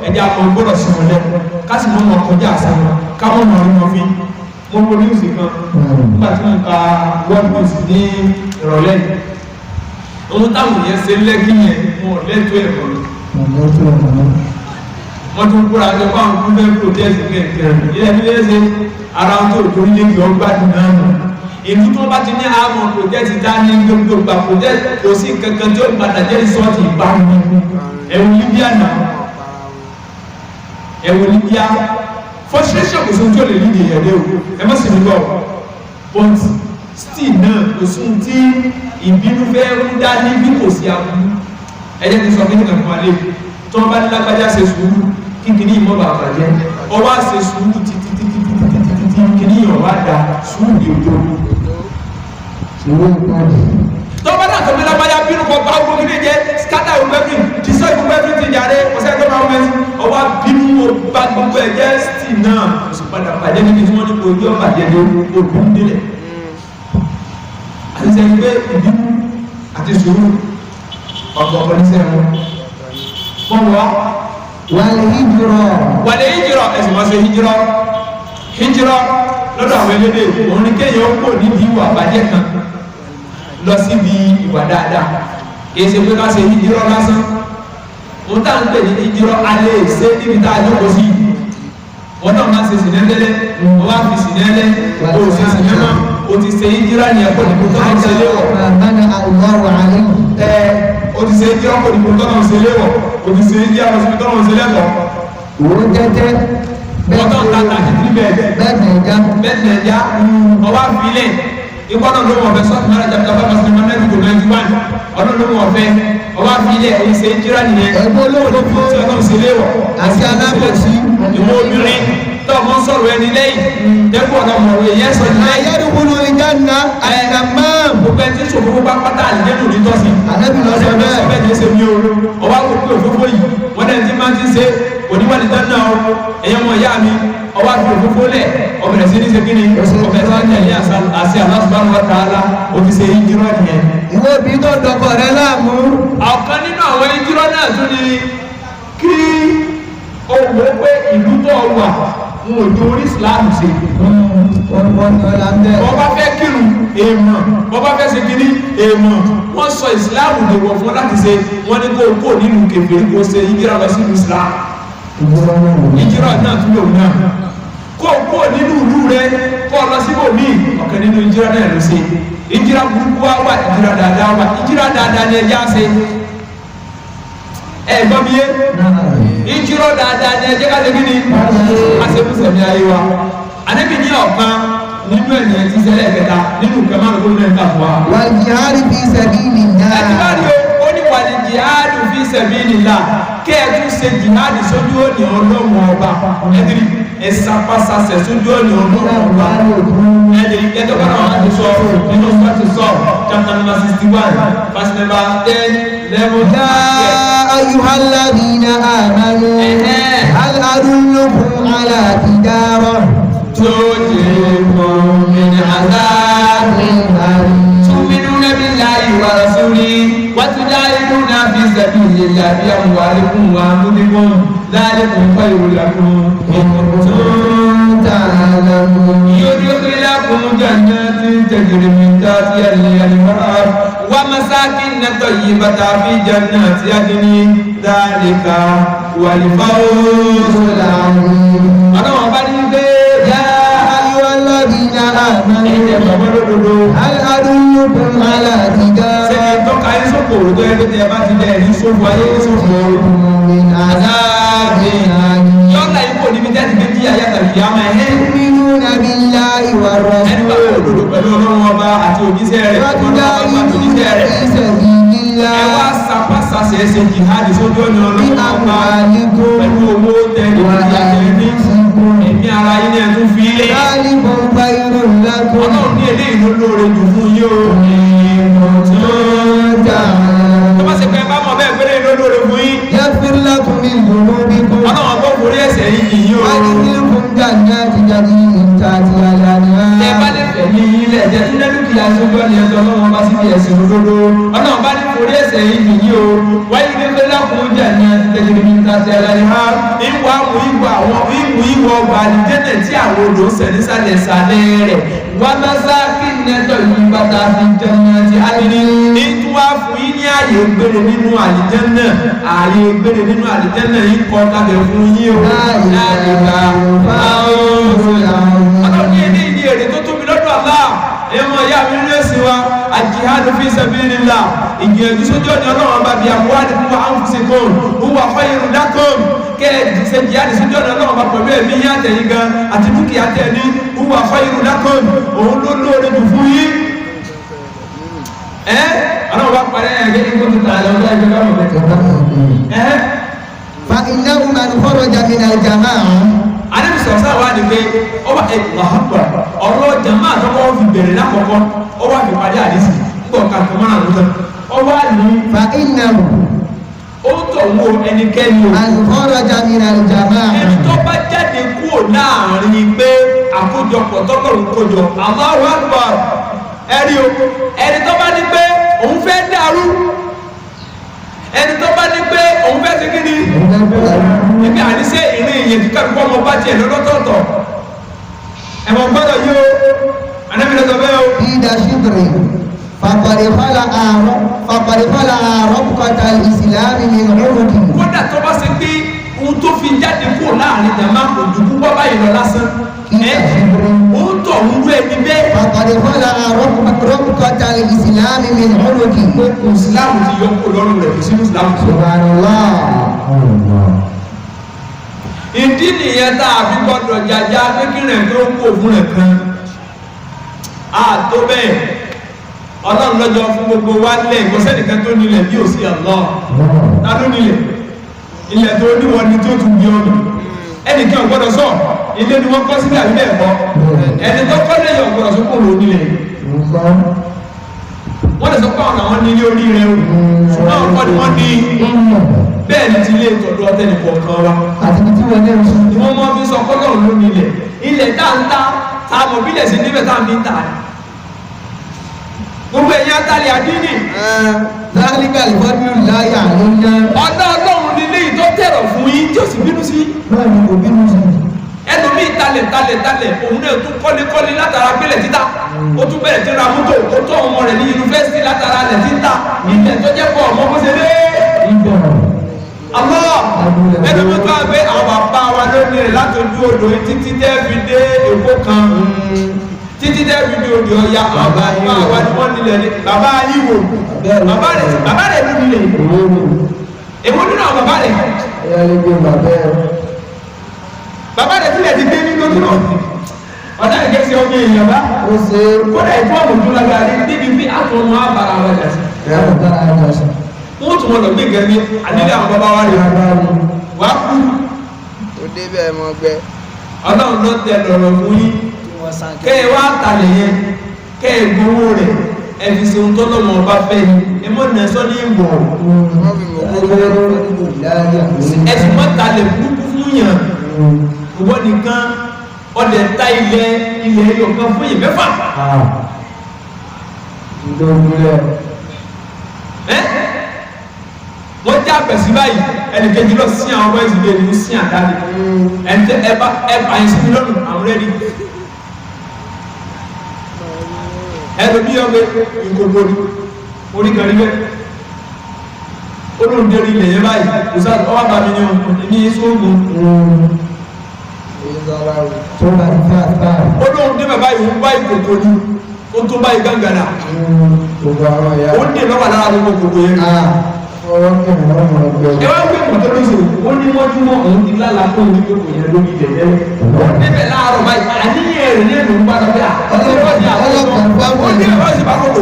ẹ̀dá àwọn gbọ́dọ̀ sí wọn lẹ́nu ká sì mọ́ wọn kọjá àṣà wọn káwọn mọ̀ ọ́n wọn fi mo wo news kan nígbà tí mo ka world news ní ìrọ̀lẹ́ yìí ohun táwọn yẹn ṣe lẹ́kí yẹn wọn lẹ́tọ́ ẹ̀kọ́ wọ́n tún kúra jọ fáwọn kún fẹ́ protest kẹ̀kẹ́ ilẹ̀ ní lẹ́sẹ̀ ara tó orílẹ̀-èdè ọgbàdùn náà nù ìlú tó bá ti ní àwọn protest dání gbogbo gba protest kò sí kankan tí ó padà jẹ́ ìsọ́ọ̀tì ìbámu ẹ̀wọ̀n Libya náà ẹ̀wọ̀n Libya frustration kò sóhun tí ó lè ní ìyẹn dé o ẹ má sì ní bọ̀ but still náà kò sóhun tí ìbínú fẹ́ ń dá ní bí kò sí abúlé ẹ̀jẹ̀ ti sọ kí nìkan fún alẹ́ tí wọ́n bá ní lágbájá ṣe sùúrù kíkiní ìmọ̀ bàbà jẹ́ ọwọ́ ṣe sùúrù títí kíkiní ìyọ̀wá da sùúrù ní ojú tọ́ba náà tó bí lágbájá bínú kọ bá gbogbo kíni jẹ́ scatter ìgbẹ́bí destroy gbogbo everything ti jáde ọ̀sẹ̀ tó máa ń wẹ̀ ọwọ́ bínú bá gbogbo ẹ̀ jẹ́ still náà oṣù padà bàjẹ́ níbi tí wọ́n ní ojú ọ̀bà jẹ́ ní òkú nílẹ̀ àti sẹ́yìn pé ìbínú àti sùúrù ọ̀pọ̀ ní sẹ́yìn wọ́n wá wàlẹ̀ hijrọ̀ ẹ̀sìn wọ́n ṣe hijrọ̀ lọ́dọ̀ àwọn elédè òun ní kéèyàn ó pò níbi ìwà àbájẹ́ kan lọ síbi ìwà dáadáa kìí ṣe pé ká ṣe hijrọ̀ lásán òun tá à ń pè ní hijrọ̀ alẹ́ ṣe níbi tá a jókòó sí wọn náà máa ṣe sìnẹ́lẹ́lẹ́ wọn wá fi sìnẹ́lẹ́ o ṣe sìnẹ́mọ́ o ti ṣe hijrọ̀ ní ẹ̀kọ́ nípa tó ń ṣe léwọ̀ o ti ṣe hijrọ̀ kò nípa tó ń ṣe léwọ̀ o ti ṣe hijrọ̀ kò nípa tó ń ṣe lẹ́kọ̀ọ́ òun jẹ́jẹ́ wọ́n tó ń ta tàkìtì bẹ́ẹ̀ nẹ̀já ọwọ́ àfilẹ̀ ìkọ́nà ló wọ̀n fẹ́ sọ́ọ̀tì mẹ́rẹ̀ jàpítà bá pàṣẹ mọ́ nẹ́ẹ̀dì tó 91 ọdún ló wọ̀n fẹ́ ọwọ́ àfilẹ̀ èyí ṣe ń jíra nìyẹn ẹgbẹ́ olóòrùn fún tí ọlọ́run ṣe léwọ̀ àti alábòsí ìwọ obìnrin tó ọmọ ń sọ̀rọ̀ ẹni lẹ́yìn dẹ́kun ọ̀dọ̀ mọ̀rọ̀ èyí ẹ̀sọ́ ní lẹ́yìn ayélujára ìjánná àìsàmá gbogbo ẹni tí ṣòfófó bá pátá àlìjẹ́nu ní tọ́sí Ànábì ló sọ bẹ́ẹ̀. bẹ́ẹ̀ ní ṣe mí o ọwọ́ àkókò òfófó yìí wọ́n dẹ̀ ti máa ti ṣe oníwàlì dáná o ẹ̀yẹ́ mọ̀ ìyá mi ọwọ́ àti òfófó lẹ̀ ọbẹ̀rẹ̀ sí ní ṣe kí ni ọbẹ̀ tí wọ́n tẹ̀lé àṣẹ Allah subhanahu wa ta'ala ó ti ṣe hijrọ̀ nìyẹn. ìwé òbí tó dọkọ rẹ láàmú. ọ̀kan nínú àwọn hijrọ̀ náà tún ni kí ó wò ó pé ìlú tó wà wọn ò jó orí Islam ṣe. wọ́n bá fẹ́ kírun èèmọ̀ wọ́n bá fẹ́ ṣe kiri èèmọ̀ wọ́n sọ Islam dèwọ̀ fún láti ṣe wọ́n ní kó nínú kèfèrí kó ṣe ìjírà lọ sí Islam ìjírà náà tún lòun náà kó nínú ìlú rẹ kó lọ síbòmí ọ̀kan nínú ìjírà náà ló ṣe ìjírà burúkú wá ìjírà dáadáa wá ìjírà dáadáa ni ẹjá ṣe ẹ̀gbọ́n mi yé ìjírà dáadáa ni ẹjẹ́ ká ṣe kí ni àṣekúṣẹ̀mí ayé wa àníbi ní ọ̀kan nínú ẹ̀yẹ ti ṣẹlẹ̀ kẹta nínú kẹmà lóko náà ká fún wa. wà jihadi fi sabilillah. ẹni bá rí o ní wà ní jihadi fi sabilillah kí ẹ tún ṣe jihadi sójú òní ọlọ́run ọba ẹdiri ẹsàpàṣàṣẹ sójú òní ọlọ́run ọba ẹdiri ẹjọ́ kan náà wọ́n ti sọ nínú sọ́ọ̀tì sọ chapter number 61 verse number 10 11. ya ayyuhal ladhina amanu hal adullukum ala tijara تجيبكم من عذاب تؤمنون بالله ورسوله وتجاهدون في سبيل الله بأموالكم وأنفسكم ذلكم خير لكم إن كنتم تعلمون يدخلكم جنات تجري من تحتها الأنهار ومساكن طيبة في جنات عدن ذلك هو الفوز العظيم. hal adullukum ala tijara. sẹ́ni tọ́ka yín sọ́kò òrùtọ́ ẹgbẹ́ tí ẹ bá ti dẹ̀ ní sọ́kò ayé sọ́kò min azabin alim. yọ́nà yìí kò níbi jáde méjì ayáta ìyá ọmọ ẹ̀. tu'minuna billahi wa ẹni bá wọ́n òdòdó pẹ̀lú ọlọ́run ọba àti òjíṣẹ́ rẹ̀ ẹ wá sapásásẹ ẹsẹ jihadi sójú ọ̀nà ọlọ́run ọba pẹ̀lú owó tẹ̀lé ẹ̀mí ara yín náà tún fi lé. ọlọ́run ní eléyìí ló lóore jù fún yín o. tó bá ṣe pé bá mọ̀ bẹ́ẹ̀ péré ló lóore fún yín. ọlọ́run ọgbọ́n forí ẹ̀ṣẹ̀ yín yìí o. ẹ bá lè fẹ̀mí yín lẹ̀ jẹ́ nílẹ̀ dúkìá sójú ọ̀nà ẹ̀jọ̀ ọlọ́run bá síbi ẹ̀sìn òdodo. ọlọ́run bá ní forí ẹ̀ṣẹ̀ yín yìí o. wáyé ní fẹ́lẹ́ kún jà ní àtẹ̀jẹ̀ ní ìtàsí aláì ha. ìwà ìwọ ọgbà àdìjẹ́nẹ̀ tí àwọn odò ń sẹ̀ nísàlẹ̀ sàlẹ̀ rẹ̀. wà á sá kí nẹ́tọ̀ yìí bàtà fi jẹun àti àdìní. ìtura fún yín ní ààyè gbére nínú àdìjẹ́nẹ̀ ààyè gbére nínú àdìjẹ́nẹ̀ yìí kọ́ kábẹ̀ fún yín o. ọlọ́run ní ẹni ìdí èrè tó tóbi lọ́dọ̀ Allah ẹ̀mọ̀ ìyá mi nínú ẹ̀sìn wa al-jihadu fi sabilillah ìgbìyànjú sójú ọ̀nà ọlọ́run bá bí amwalikum wa anfusikum huwa khayrun lakum kẹ́ẹ̀dì ṣe jihadi sójú ọ̀nà ọlọ́run bá pẹ̀lú ẹ̀mí yá tẹ̀yìn gan àti dúkìá tẹ̀ní huwa khayrun lakum òun ló lóore jù fún yín. ọlọ́run bá parẹ́ ẹ̀gẹ́ ní kótó tà lọ́wọ́ ẹgbẹ́ bá wọ̀ fa innahu man kharaja min al-jama'a. anabi sọ̀sá wa ni pé ọba ẹ̀kọ́ ọ̀rọ̀ jama àtọ́kọ́ fi bẹ̀rẹ̀ lákọ̀ọ́kọ́ ọba fi parí àdísì ńgbọ̀n kàkọ́ mọ́nà lọ́tọ́ ọba ní fa innahu ó tọ̀ wo ẹnikẹ́ni o man kharaja min al-jama'a. ẹni tó bá jáde kúrò láàrin pé àkójọpọ̀ tọ́kọ̀rọ̀ kójọ Allahu Akbar ẹ̀rí o ẹni tó bá ní pé òun fẹ́ dàrú ẹni tó bá ní pé òun fẹ́ ṣe kí ni níbi àníṣe ìrìn ìyẹn kíkà kọ́ ọmọ bá tiẹ̀ lọ́tọ̀ọ̀tọ̀ ẹ̀mọ̀ gbọ́dọ̀ yí o anábìlẹ̀ sọ bẹ́ẹ̀ o. ìdá ṣíbìrì fàkọ̀rẹ̀fọ́lá àrọ́pùpàtà ìsìlámì ní ọ̀rọ̀kì. kódà tó bá ṣe pé ohun tó fi jáde kúrò láàrin jàmá kò ju púpọ̀ báyìí lọ lásán òun tọ̀ ń rú ẹni bẹ́ẹ̀. fàkọ̀rẹ̀fọ́lá àrọ́pùpàtà ìsìlámì ní ọ̀rọ̀kì. kò sílámù ti yọ kó lọ́rùn rẹ̀ kò sínú sílámù tó. ìdí nìyẹn tá a fi gbọ́dọ̀ jàjà pé kí rẹ̀ tó kó fún rẹ̀ kan àtó bẹ́ẹ̀ ọlọ́run lọ́jọ́ fún gbogbo wa lẹ̀ kò sẹ́nìkan tó nílẹ̀ bí ò sí Allah ta ló nílẹ̀ ilẹ̀ tó níwọ̀n ni tó tún bí ọ̀nà ẹnìkan gbọ́dọ̀ sọ ilé ni wọ́n kọ́ sílẹ̀ àbí bẹ́ẹ̀ kọ́ ẹni tó kọ́ lẹ́yìn ọ̀gbọ́dọ̀ sọ kóòrò nílẹ̀ wọ́n lè sọ pé àwọn àwọn nílé orí rẹ̀ o ṣùgbọ́n ọkọ ni wọ́n ní bẹ́ẹ̀ ni ti ilé ìtọ́jú ọtẹ́ni kọ̀ọ̀kan wa àti tí wọ́n ní oṣù. ni wọ́n mọ́ fi sọ kọ́lọ́run ló nílẹ̀ ilẹ̀ táǹtà àmọ̀ bílẹ̀ sí níbẹ̀ táà fi ń tà ní gbogbo ẹ̀yìn atálẹ̀ àdínì láàrínkà ìfọ́dún láyà ló ń ná. ọ̀dọ́ ọlọ́run nílé ìtọ́ tẹ̀rọ̀ fún yín tí ó sì bínú sí. náà ni kò bínú sí. ẹlòmíì talẹ̀ òun náà tún kọ́lé látara gbélẹ̀ títà ó tún bẹ̀rẹ̀ tí ra mọ́tò ó tọ́ ọmọ rẹ̀ ní yunifásitì látara lẹ̀ títà ilẹ̀ tó jẹ́ pọ̀ ọmọ bó ṣe dé. àmọ́ ẹlòmíì tó wá gbé àwọn bàbá wa lónìí rẹ̀ látọjú odò títí tẹ́ fi dé Èkó kan títí tẹ́ fi dé odò Ọya àwọn bàbá wa ni wọ́n nílẹ̀ ní bàbá Ìwò bàbá rẹ̀ ló nílẹ̀ èwo nínú àwọn bàbá rẹ̀. ẹ̀yà lè gbé bàbá ẹ̀. bàbá rẹ̀ tilẹ̀ ti gbé ní lójú náà ọ̀dà ìgbésí ọmọ èèyàn bá ó ṣe kódà ìfọ́ àmójú lágbára ní níbi bí àtúnmọ̀ àbára wọn jà sí. ẹ̀rọ dára ẹ̀rọ ṣe. wọ́n tún wọn lọ gbé gẹ̀ẹ́ni àdílé àwọn bàbá wa rẹ̀ wá kú. ó débẹ̀ mọ́ gbẹ. ọlọ́run ló tẹ lọ́rọ̀ fún yín kẹ́ ẹ wá tàlẹ̀ yẹn kẹ́ ẹ gbowó rẹ̀ ẹ fi ṣe ohun tó lọ́mọ ọba fẹ́ ni ẹ mọ̀ nà sọ ní ìwọ̀ wọ́n fi mọ̀ kó ẹ sì mọ̀ tàlẹ̀ burúkú fún yàn ìwọ nìkan ọdẹ ta ilẹ̀ ẹyọkan fún yìí mẹ́fà. wọ́n já pẹ̀sí báyìí ẹnìkejì lọ sí àwọn ọmọ ìsìnkú ẹni sí àdáni ẹnìtẹ ẹbá yẹn sí mi lọ́nà àwọn rẹ́ẹ̀dì. ẹnu bí ọgbẹ ìkòkò ni orí kan rí bẹ́ẹ̀ olóhùn dérí ilẹ̀ yẹn báyìí kò sáà ọwọ́ bá mi ní sóògùn. olóhùn dé bàbá yìí ń bá ìkòkò ni ó tó báyìí gánganà ó dé lọ́wọ́ lára gbogbo kòkò yẹn. ẹ wá gbé mọ̀tò lóṣù ó ní mọ́júmọ́ òun ti lálàá fún mi kòkò yẹn lórí ilẹ̀ yẹn. ó débẹ̀ láàárọ̀ báyìí àníyàn rẹ̀ ní ẹ̀rù ń bá lọ́bẹ̀ ó ní ẹ̀rọ ìsìnkú àkókò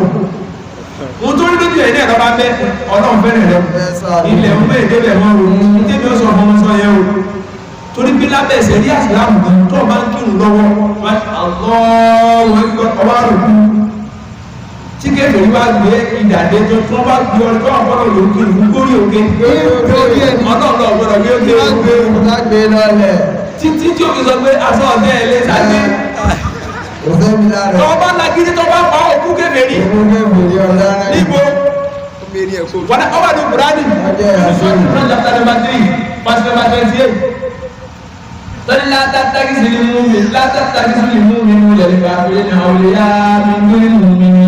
mo tó ní lójú ẹ̀ ní ẹ̀rọ bá bẹ́ ọlọ́run fẹ́rẹ̀ rẹ̀ ilẹ̀ ń bẹ́ẹ̀ débẹ̀ wọn o ní tẹ́bi ó sọ ọmọ sọ yẹn o torí bí lábẹ́ ẹ̀sẹ̀ rí àsìlámù kan tó bá ń kírun lọ́wọ́ ọwọ́ àrùkú tí kéfèé wá gbé ìdàdé tó tó bá gbé ọ tó àbọ̀rọ̀ ló kírun fún górí òkè ọlọ́run ọ̀gbọ̀rọ̀ gbé òkè títí tí ó fi sọ pé aṣọ ọ̀dẹ́ ẹ̀ lé sáré tọ́ bá lagídí tó bá pa òkú kéfèé rí níbo wọ́n ọwọ́ ní Kùránì tọ́lí látàtàkì sí ni múmi látàtàkì sí ni múmi mú lẹ́rí káfílẹ̀ ní àwòlẹ́yà mi lórí múmi ní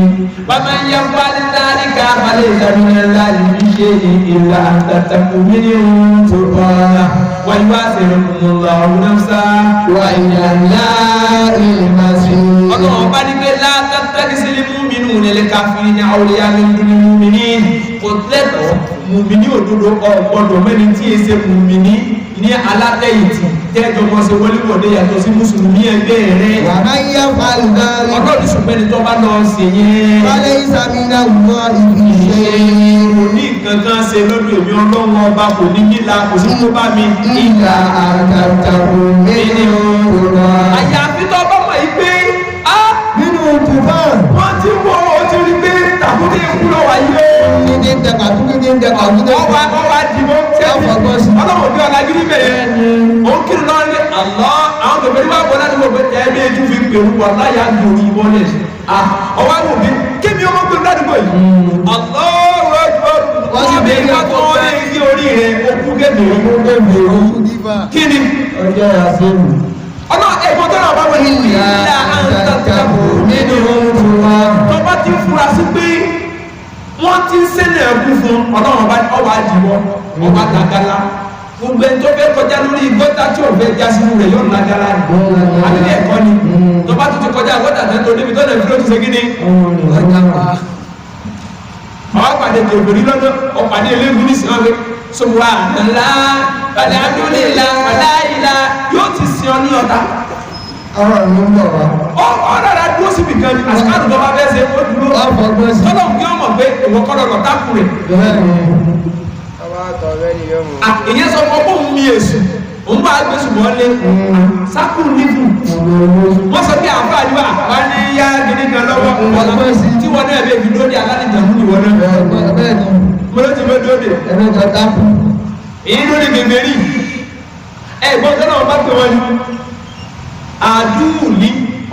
bàbá ń yẹ fàálí láàrí káfàlẹ̀ ìsàmìnà láàrí bí ṣe ìlà àtàtàkù mí ní ohun tó kọ́ra wọ́n wá sí ìrìnkùnmùlà ọ̀nàmsá wà ìyànlá ìrìnmásí. ọlọ́run bá ní pé látàtàkì sí ni múmi nù lẹ́rí káfílẹ̀ ní àwòlẹ́yà mi lórí múmi ní kò lẹ́tọ̀ọ́ múmi ní òdodo ọ̀gbọ́dọ̀ mẹ́ni tí è ṣe múmi ní alátẹ̀yìntì tẹ́jọ mọ́ sí wọléwọ̀dé yàtọ̀ sí mùsùlùmí ẹgbẹ́ rẹ̀. wà á yẹ fàlùdárí. ọlọ́run ṣùgbẹ́ni tó bá lọ sí yẹn. wálé ìsàmìnà wọ ibi ṣe. kò ní nǹkan kan ṣe lọ́dún èmi ọlọ́run ọba kò ní nílà kò sí tó bá mi. ìlà àtàtàkù nínú òrò. àyàfi tó bá mọ̀ yìí pé nínú tùfán. wọ́n ti wọ́ ọ ti rí pé tàkúté kú lọ wà yìí. ní dẹkàtúkú ní dẹkàtúkú. wọ́n wá dìbò ọlọ́run bí ọ̀la gírí bẹ̀rẹ̀ ó ń kiri náà ní àlọ́ àwọn tòbí bá bọ́ láti wọ́n pé ẹ̀mí ètò fi pèrú wà láyà lórí ìbọnlẹ̀ ọwọ́ àwọn òbí kébí ọmọ pẹ̀lú ládùúgbò yìí àlọ́ wọ́n ti bẹ̀rẹ̀ ká tó wọ́n lé ní orí rẹ̀ okú gẹ̀mẹ̀rẹ̀ kí ni ọjọ́ àṣẹ́lù ọ̀nà ẹ̀kọ́ tó náà bá wọ́n ní ìlà àǹtàkàbò nínú ohun tó bá ti fura sí pé wọ́n ti ń sẹ́lẹ̀ ẹ̀kú fún ọlọ́run ọba àdìwọ́ ọba dàgálá gbogbo ẹni tó fẹ́ kọjá lórí gọ́tà tí ò fẹ́ já sínú rẹ̀ yóò lágálá ni àbílẹ̀ ẹ̀kọ́ ni tó bá tún ti kọjá gọ́tà tẹ́ tó débi tó lè fi ló ti ṣe kí ni. àwọn àpàdé tó òbí lọ́dọ̀ ọ̀pàdé eléegun ní sinmi ọ̀gbẹ́ sọ̀rọ̀ àdàlá padà àdúlé ìlà padà ìlà yóò ti sin ọ ní ọ̀tá. ọ̀rọ̀ ló ń bọ̀ wá. ọ̀rọ̀ rẹ̀ dúró síbi kan ní àsìkò tó bá fẹ́ ṣe ó dúró tọ́lọ̀ kí wọ́n mọ̀ pé ìwọ kọ́ lọ́dọ̀ tákù rẹ̀. ìyẹn sọ fún ọkọ̀ mi èsù òun bá gbé ṣùgbọ́n lé sákù nífù wọ́n sọ pé àǹfà ní wà ní yá gidi kan lọ́wọ́ tí wọ́n náà bẹ́ẹ̀ fi lóde alálejò mú ìwọ náà mo ló ti lóde òde èyí lóde gbègbèrí ẹ̀gbọ́n tó náà bá pè wọ́n ní àdúrù ní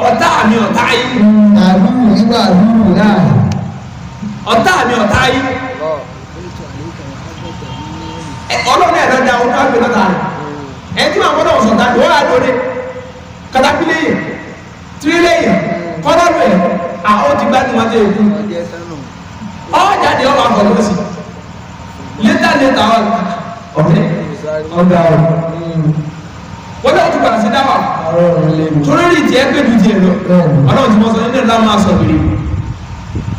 ọ̀tá mi ọ̀tá yìí àdúrù nígbà àdúrù náà ọ̀tá mi ọ̀tá yìí ọlọ́run ẹ̀rọ da ọdún àgbẹ̀ lọ́ta rẹ̀ ẹ̀ tí màá gbọ́dọ̀ sọ̀tà wọ́n á dòde katapilẹ̀ yẹn tirẹ̀lẹ̀ yẹn kọ́lọ́rù ẹ̀ àwọn ti gbá ní wọn tẹ̀ ẹ̀kú ọ̀jáde ọ̀wà àgbọ̀dọ̀ sí létà ọ̀rẹ́ ọ̀gá wọ́n lọ́wọ́ tó padà sí dáwà torí rí tiẹ̀ pé ju tiẹ̀ lọ ọlọ́run ti mọ sọ nínú ìlànà máa sọ bìrì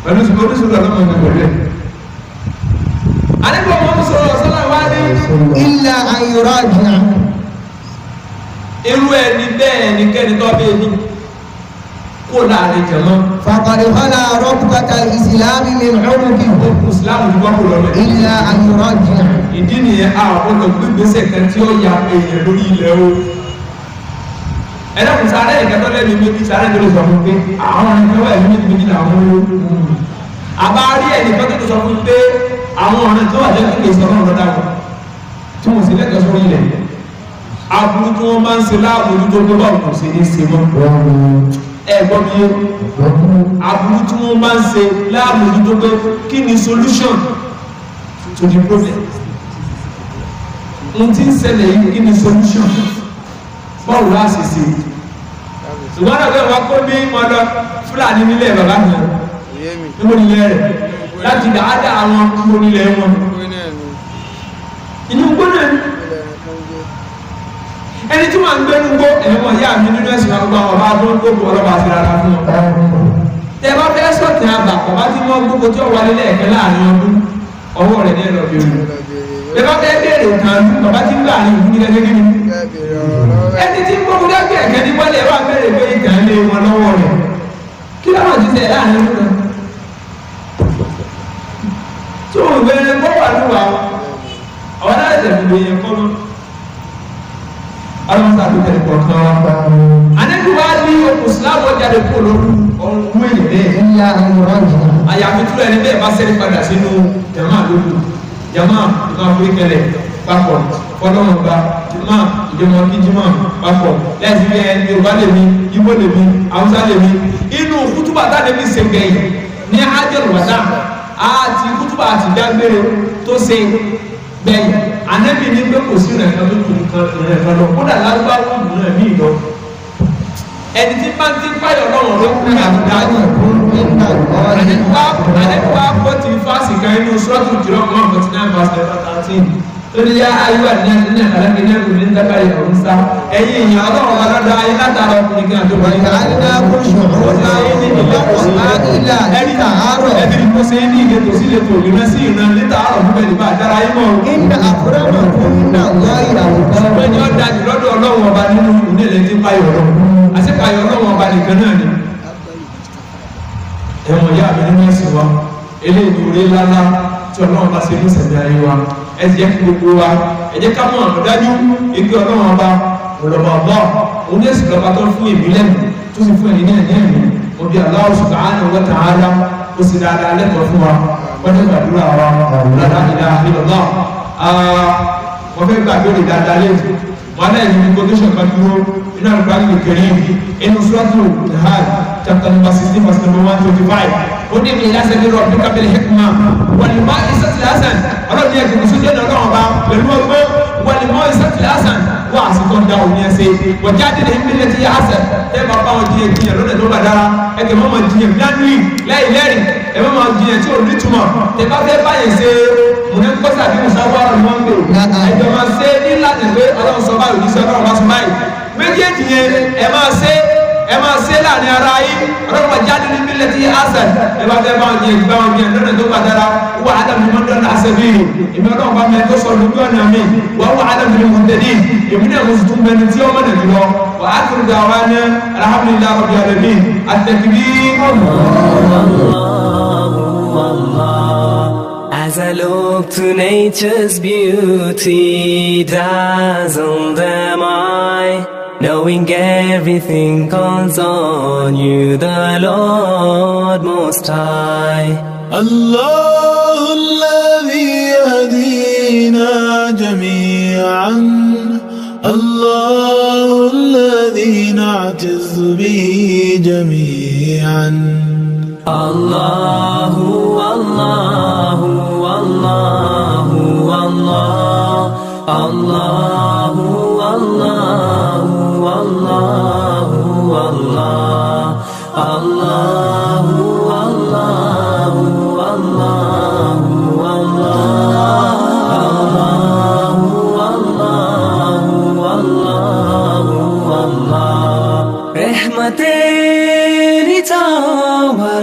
pẹ̀lú ìsìnkú oníṣòro ọlọ́mọ ìgbà pẹ̀lú ẹ̀. àdébò ọmọ sọ̀rọ̀ sọ́lá wá ní. illa an yuraji'a. irú ẹni bẹ́ẹ̀ ni kẹ́ni tó bẹ́ẹ̀ ni kó láàrin jẹ̀mọ́. faqad khala rabqata al-islami min 'unuqihi. ìsìlámù ti wá kó lọ rẹ̀. illa an yuraji'a. ìdí nìyẹn a gbọ́dọ̀ gbégbèsè kan tí ó ya èèyàn lórí ilẹ̀ o. ẹ̀dá kò sáré ìkẹ́tọ́ lẹ́nu méjì sáré tó lè sọ fún pé àwọn ìfẹ́wọ̀ ẹ̀mí méjì làwọn olówó. àbá rí ẹnìkan tó sọ fún pé àwọn ọ̀rẹ́ tó wà lẹ́nu kì í sọ fún ọ̀rọ̀ dáwọn tí wọ́n sì lẹ́tọ̀ọ́ sórí ilẹ̀. aburú tí wọ́n máa ń ṣe láàbùrú tó gbé báwọn kò sí ní ṣe mọ́. ẹ̀gbọ́n mi aburú tí wọ́n máa ń ṣe láàbùrú tó gbé kí ni solution to the problem. n ti ń ṣẹlẹ̀ yìí kí ni solution báwo la ṣe ṣe ṣùgbọ́n àgbẹ̀ wa kó bí wọn lọ fúlàní nílẹ̀ bàbá mi níbo nílẹ̀ rẹ̀ láti dáadáa àwọn níbo nílẹ̀ wọn inú gbóná ni ẹni tí wọn ń gbé ní gbó ẹ̀wọ̀n ìyá mi nínú ẹ̀sìn wọn gbọ́ ọba tó ń gbógun ọlọ́ba àti rárá fún wọn tẹ bá fẹ́ sọ̀tì àgbà bàbá tí wọ́n gbógo tí ó wọlé lẹ́ẹ̀kẹ́ láàrin ọdún ọwọ́ rẹ̀ ní ẹ̀rọ bí omi tẹ bá fẹ́ béèrè nǹkan bàbá tí ń gbà ní ìlú gẹ́gẹ́ gẹ́gẹ́ ẹni tí ń gbógo dẹ́gbẹ̀ ẹ̀kẹ́ ní wọlé wà bẹ̀rẹ̀ pé ìtàn lé wọn lọ́wọ́ rẹ̀ kí lọ́wọ́ ti tẹ̀ láàrin ọdún tó ń bẹ̀rẹ̀ gbọ́wọ́ àdúrà àwọn náà tẹ̀lé yẹn kọ́ mọ́ alamasa tó tẹ̀lé kọ̀ọ̀kan wa. Anẹ́bí wa ní Mùsùlùmí ọ̀jáde kó lóru ọ̀hún èyí bẹ́ẹ̀. illa an yuraji'a. Àyàfi túlọ̀ ẹni bẹ́ẹ̀ bá sẹ́ni padà sínú jama lóru. Jama ìmọ̀ àforíkẹlẹ̀ papọ̀ fọlọ́mọba jama ìjọba kíjìmọ̀ papọ̀ lẹ́sìn bẹ́ẹ̀ Yorùbá lèmi Ìgbò lèmi Haúsá lèmi. Inú kútùbà táwọn ṣe gbẹ̀yìn ní Hajjatul-Wada àti kútùbà àti dágbére tó ṣe gbẹ̀yìn Ànábì ní pé kò sí ìrẹ̀kan tó kù ìrẹ̀kan lọ kódà lágbáwò ìlú ẹ̀mí ìlọ ẹni tí bá ń tí fáyọ̀ lọ́wọ́ ló kú ní àbúdájì àdẹ́kùwá kó ti fásì kan inú sọ́ọ̀tù jùlọ kan 49 verse 13 tó ní yá ayé wà ní ẹni àlágbé ní ẹkùn ní dákàrí ọ̀hún sá ẹ̀yìn ìyàn ọlọ́run wà lọ́dọ̀ ayé látara ọkùnrin kí àjọ wáyé ẹ̀dìrí kó ṣe ní ìletò sí ìletò ìrìnà sí ìran létà àrọ̀ fún bẹ̀rẹ̀ bá àjára ayé mọ́ inna akramakum inda Allahi atqakum. ẹni ọ̀dà jù lọ́dọ̀ ọlọ́run ọba nínú ìnílẹ̀ tí páyọ̀ ọlọ́run àṣepáyọ̀ ọlọ́run ọba nìkan náà ni ẹ̀wọ̀n ìyá mi nínú ẹ̀sìn wa eléyìí orí ńláńlá tí ọlọ́run bá ṣe ní sẹ̀mí ayé wa ẹ ti jẹ́ kí gbogbo wa ẹ jẹ́ ká mọ̀ àmọ̀dájú igi ọlọ́run ọba ọ̀rọ̀bà ọ̀bọ̀ òun ní èsì lọ́ba tó fún èmi lẹ́nu tó sì fún ẹ̀yìn ní ẹ̀yìn ẹ̀mí òbí Allah subhanahu wa ta'ala ó sì dáadáa lẹ́tọ̀ọ́ fún wa wọ́n ní gbàdúrà wa la ilaha illallah wọ́n fẹ́ gbàdúrà dáadáa lẹ́tọ̀ọ́ wọn náà yìí ní quotation kan dúró inú Al-Qur'an Al-Karim inú Suratul Nahl chapter number 16 verse number 125 ó ní ìlà sẹ́ni rọ̀ bí kábílì hikma wal-ma'i as-satil hasan ọlọ́run yẹ kí mùsùlùmí náà lọ́wọ́ bá pẹ̀lú ọgbẹ́ wal-ma'i as-satil hasan wọ́n àsìkò ń da òní ẹsẹ̀ wọ́n jáde ní ìpínlẹ̀ tí yà á sẹ̀ ẹ bá bá wọn jiyàn jiyàn lónìí tó bá dára ẹ kẹ́ mọ́ mọ́ jiyàn bíláńdì lẹ́yìn lẹ́rìn ẹ mọ́ mọ́ jiyàn tí ò ní túmọ̀ tẹ bá fẹ́ báyìí ṣe mùnẹ́ kọ́sà bí musawara ni wọ́n ń gbé ẹjọ́ máa ṣe ní láti pé ọlọ́run sọ báyìí òní sọ ọlọ́run bá sọ báyìí méjèèjì yẹn ẹ máa ṣe láàrin ara yìí ọlọ́run máa jáde ní ìpínlẹ̀ tí yà á sẹ̀ ẹ bá fẹ́ bá wọn jiyàn lónìí tó bá dára wà á dàbí mọ́ dọ́nà àṣẹbí èmi ọlọ́run bá mẹ́ tó sọ lójú ọ̀nà mi wà á wà á dàbí mọ́ tẹ̀lé èmi náà mo sì tún mẹ́ni tí ó mọ̀nà jùlọ wà á kiri dàwa ní alhamdulillahi rabbil alamin at-takbir. As I look to nature's beauty, dazzled am I, knowing everything calls on you, the Lord Most High. الله الذي يهدينا جميعا الله الذي نعتز به جميعا الله والله والله Allahu Allahu Allahu Allahu Allahu Rahmateeri tawa